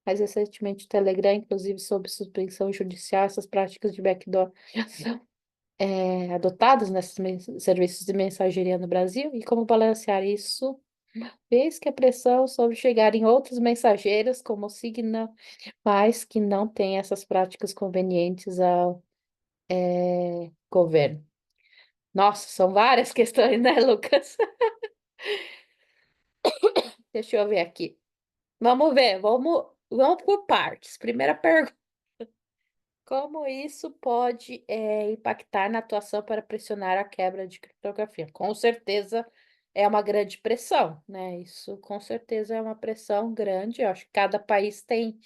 mais recentemente, o Telegram, inclusive sob suspensão judicial, essas práticas de backdoor adotados nesses serviços de mensageria no Brasil e como balancear isso, vez que a pressão sobre chegar em outros mensageiros, como o Signal, mas que não tem essas práticas convenientes ao governo. Nossa, são várias questões, né, Lucas? Deixa eu ver aqui. Vamos ver, vamos por partes. Primeira pergunta. Como isso pode impactar na atuação para pressionar a quebra de criptografia? Com certeza é uma grande pressão, né? Isso com certeza é uma pressão grande. Eu acho que cada país tem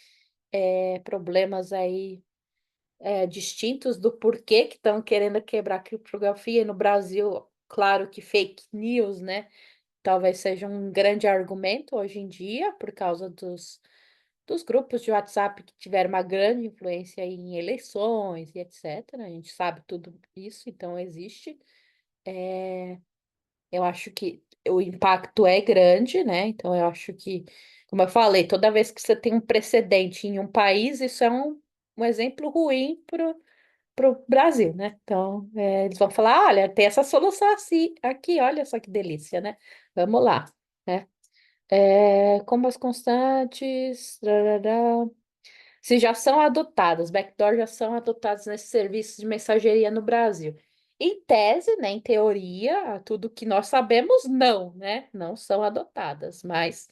problemas aí distintos do porquê que estão querendo quebrar a criptografia. E no Brasil, claro que fake news, né? Talvez seja um grande argumento hoje em dia, por causa dos grupos de WhatsApp que tiveram uma grande influência em eleições e etc. A gente sabe tudo isso, então existe. Eu acho que o impacto é grande, né? Então eu acho que, como eu falei, toda vez que você tem um precedente em um país, isso é um exemplo ruim para o Brasil, né? Então, eles vão falar, olha, tem essa solução assim, aqui, olha só que delícia, né? Vamos lá, né? Como as constantes, se já são adotadas, backdoor já são adotadas nesses serviços de mensageria no Brasil. Em tese, né, em teoria, tudo que nós sabemos, não, né? Não são adotadas. Mas,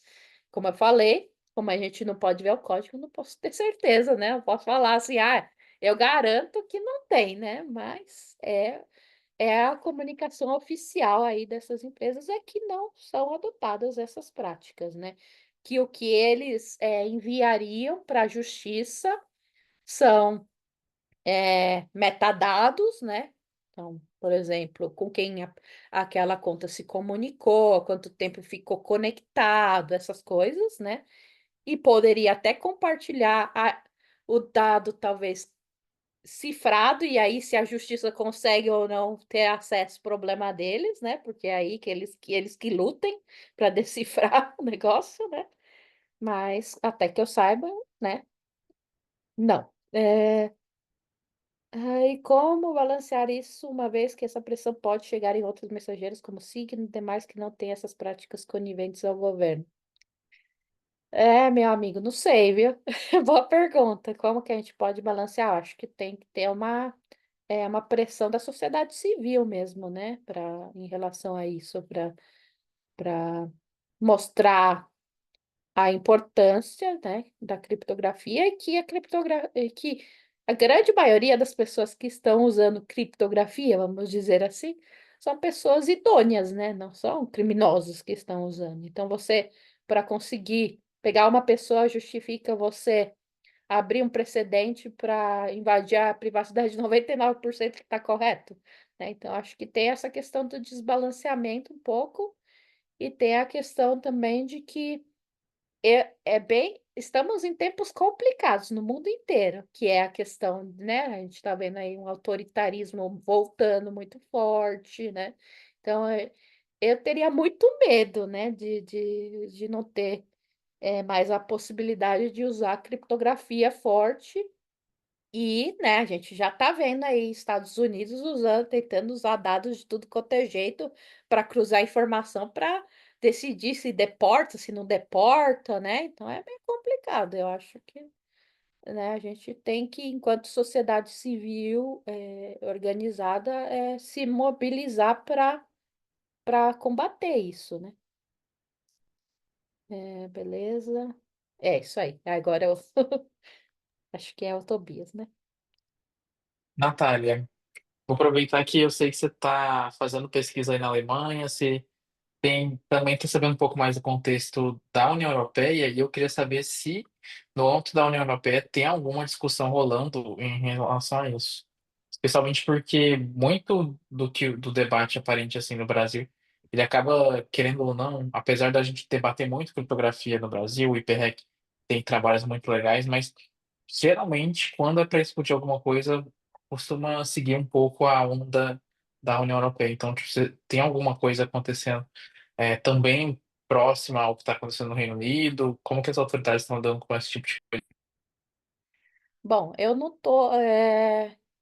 como eu falei, como a gente não pode ver o código, eu não posso ter certeza, né? Eu posso falar assim, eu garanto que não tem, né? Mas é a comunicação oficial aí dessas empresas é que não são adotadas essas práticas, né? Que o que eles enviariam para a justiça são metadados, né? Então, por exemplo, com quem aquela conta se comunicou, quanto tempo ficou conectado, essas coisas, né? E poderia até compartilhar o dado, talvez cifrado, e aí se a justiça consegue ou não ter acesso, problema deles, né? Porque é aí que eles que lutem para decifrar o negócio, né? Mas até que eu saiba, né? Não. E como balancear isso, uma vez que essa pressão pode chegar em outros mensageiros, como Signal e demais que não têm essas práticas coniventes ao governo? Meu amigo, não sei, viu? Boa pergunta. Como que a gente pode balancear? Acho que tem que ter uma pressão da sociedade civil mesmo, né? Em relação a isso, para mostrar a importância, né, da criptografia e que a grande maioria das pessoas que estão usando criptografia, vamos dizer assim, são pessoas idôneas, né? Não são criminosos que estão usando. Então, para conseguir pegar uma pessoa, justifica você abrir um precedente para invadir a privacidade de 99% que está correto, né? Então, acho que tem essa questão do desbalanceamento um pouco, e tem a questão também de que estamos em tempos complicados no mundo inteiro, que é a questão, né? A gente está vendo aí um autoritarismo voltando muito forte, né? Então, eu teria muito medo, né, de não ter mais a possibilidade de usar criptografia forte. E, né, a gente já está vendo aí Estados Unidos tentando usar dados de tudo quanto é jeito para cruzar informação para decidir se deporta, se não deporta, né? Então é bem complicado. Eu acho que, né, a gente tem que, enquanto sociedade civil organizada, se mobilizar para combater isso, né? Beleza. É isso aí. Agora eu acho que é o Tobias, né? Natália, vou aproveitar que eu sei que você está fazendo pesquisa aí na Alemanha, você também está sabendo um pouco mais do contexto da União Europeia, e eu queria saber se no âmbito da União Europeia tem alguma discussão rolando em relação a isso. Especialmente porque muito do debate aparente assim no Brasil, ele acaba, querendo ou não, apesar da gente debater muito criptografia no Brasil, o IPREC tem trabalhos muito legais, mas geralmente, quando é para discutir alguma coisa, costuma seguir um pouco a onda da União Europeia. Então, tipo, você tem alguma coisa acontecendo também próxima ao que está acontecendo no Reino Unido? Como que as autoridades estão lidando com esse tipo de coisa? Bom, eu não tô,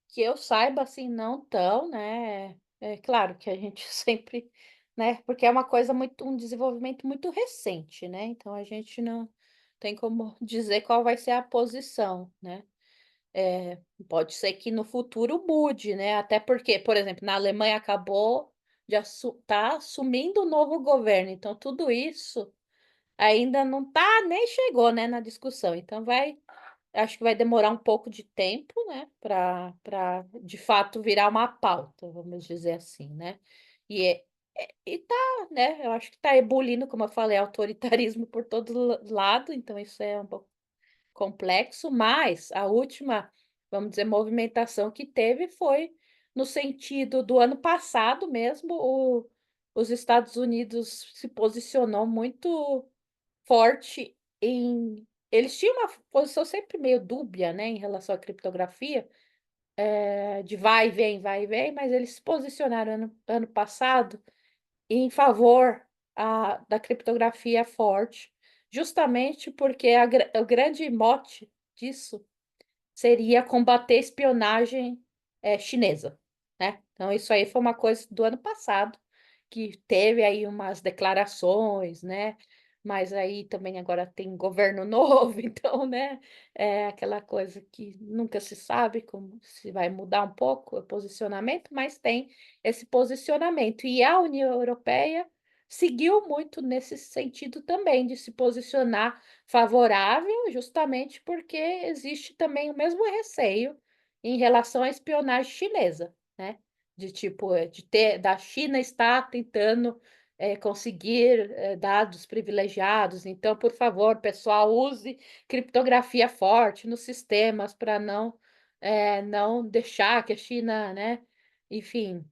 que eu saiba assim, não tão, né? É claro que a gente sempre, né? Porque é uma coisa um desenvolvimento muito recente, né? Então a gente não tem como dizer qual vai ser a posição, né? Pode ser que no futuro mude, né? Até porque, por exemplo, na Alemanha acabou de tá assumindo o novo governo, então tudo isso ainda não tá, nem chegou, né, na discussão. Então acho que vai demorar um pouco de tempo, né, para de fato virar uma pauta, vamos dizer assim, né? E, e tá, né? Eu acho que tá ebulindo, como eu falei, autoritarismo por todo lado, então isso é um pouco complexo, mas a última, vamos dizer, movimentação que teve foi no sentido do ano passado mesmo, os Estados Unidos se posicionou muito forte em. Eles tinham uma posição sempre meio dúbia, né, em relação à criptografia, de vai e vem, mas eles se posicionaram ano passado em favor da criptografia forte, justamente porque o grande mote disso seria combater a espionagem chinesa, né? Então, isso aí foi uma coisa do ano passado, que teve aí umas declarações, né? Mas aí também agora tem governo novo, então, né? É aquela coisa que nunca se sabe como se vai mudar um pouco o posicionamento, mas tem esse posicionamento. E a União Europeia seguiu muito nesse sentido também, de se posicionar favorável, justamente porque existe também o mesmo receio em relação à espionagem chinesa, né? De tipo, da China estar tentando conseguir dados privilegiados. Então, por favor, pessoal, use criptografia forte nos sistemas para não deixar que a China, né? Enfim,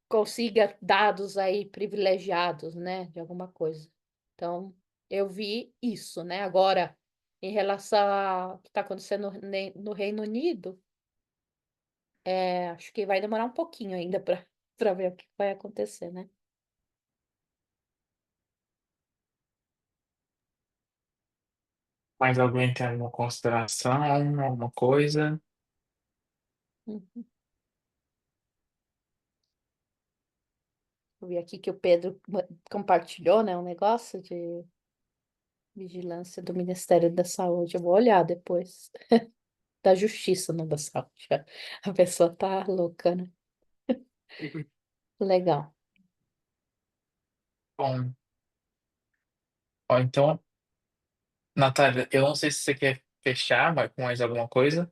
consiga dados aí privilegiados, né, de alguma coisa. Então, eu vi isso, né? Agora, em relação ao que está acontecendo no Reino Unido, acho que vai demorar um pouquinho ainda para ver o que vai acontecer, né? Mais alguém tem alguma consideração, alguma coisa? Uhum. Eu vi aqui que o Pedro compartilhou, né, um negócio de vigilância do Ministério da Saúde. Eu vou olhar depois. Da Justiça, não da Saúde. A pessoa tá louca, né? Legal. Bom, ó, então, Natália, eu não sei se você quer fechar com mais alguma coisa.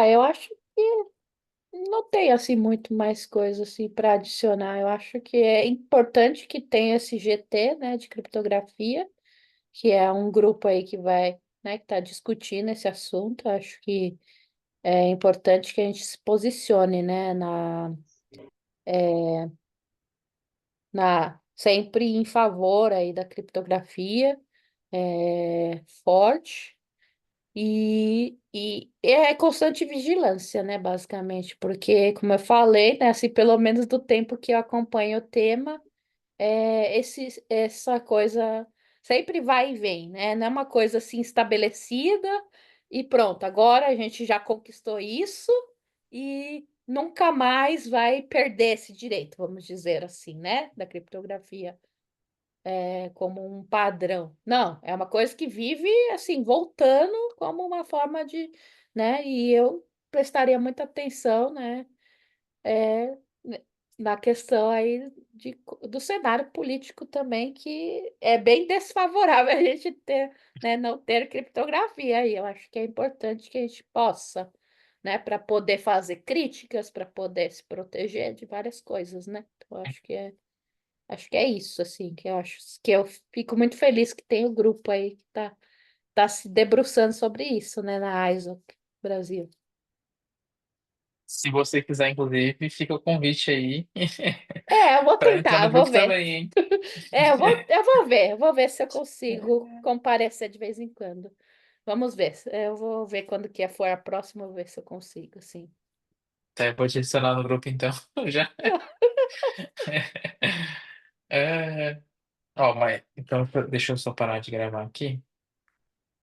Eu acho que não tem assim muito mais coisa assim para adicionar. Eu acho que é importante que tenha esse GT, né, de criptografia, que é um grupo aí que vai, né, que está discutindo esse assunto. Eu acho que é importante que a gente se posicione, né, sempre em favor aí da criptografia forte. E é constante vigilância, né, basicamente, porque, como eu falei, né, assim, pelo menos do tempo que eu acompanho o tema, essa coisa sempre vai e vem, né? Não é uma coisa assim estabelecida e pronto, agora a gente já conquistou isso e nunca mais vai perder esse direito, vamos dizer assim, né, da criptografia como um padrão. Não, é uma coisa que vive assim, voltando como uma forma de, né? E eu prestaria muita atenção, né? é, ne- Na questão aí do cenário político também, que é bem desfavorável a gente ter, né, não ter criptografia aí. Eu acho que é importante que a gente possa, né, para poder fazer críticas, para poder se proteger de várias coisas, né? Então, acho que é isso, assim, que eu fico muito feliz que tem o grupo aí que tá se debruçando sobre isso, né, na ISO Brasil. Se você quiser, inclusive, fica o convite aí Eu vou para entrar tentar, no eu vou grupo ver. também, hein? Eu vou ver se eu consigo comparecer de vez em quando. Vamos ver. Eu vou ver quando que for a próxima, eu vou ver se eu consigo, sim. Tá, eu vou te adicionar no grupo então, já. É, ó, mas então deixa eu só parar de gravar aqui.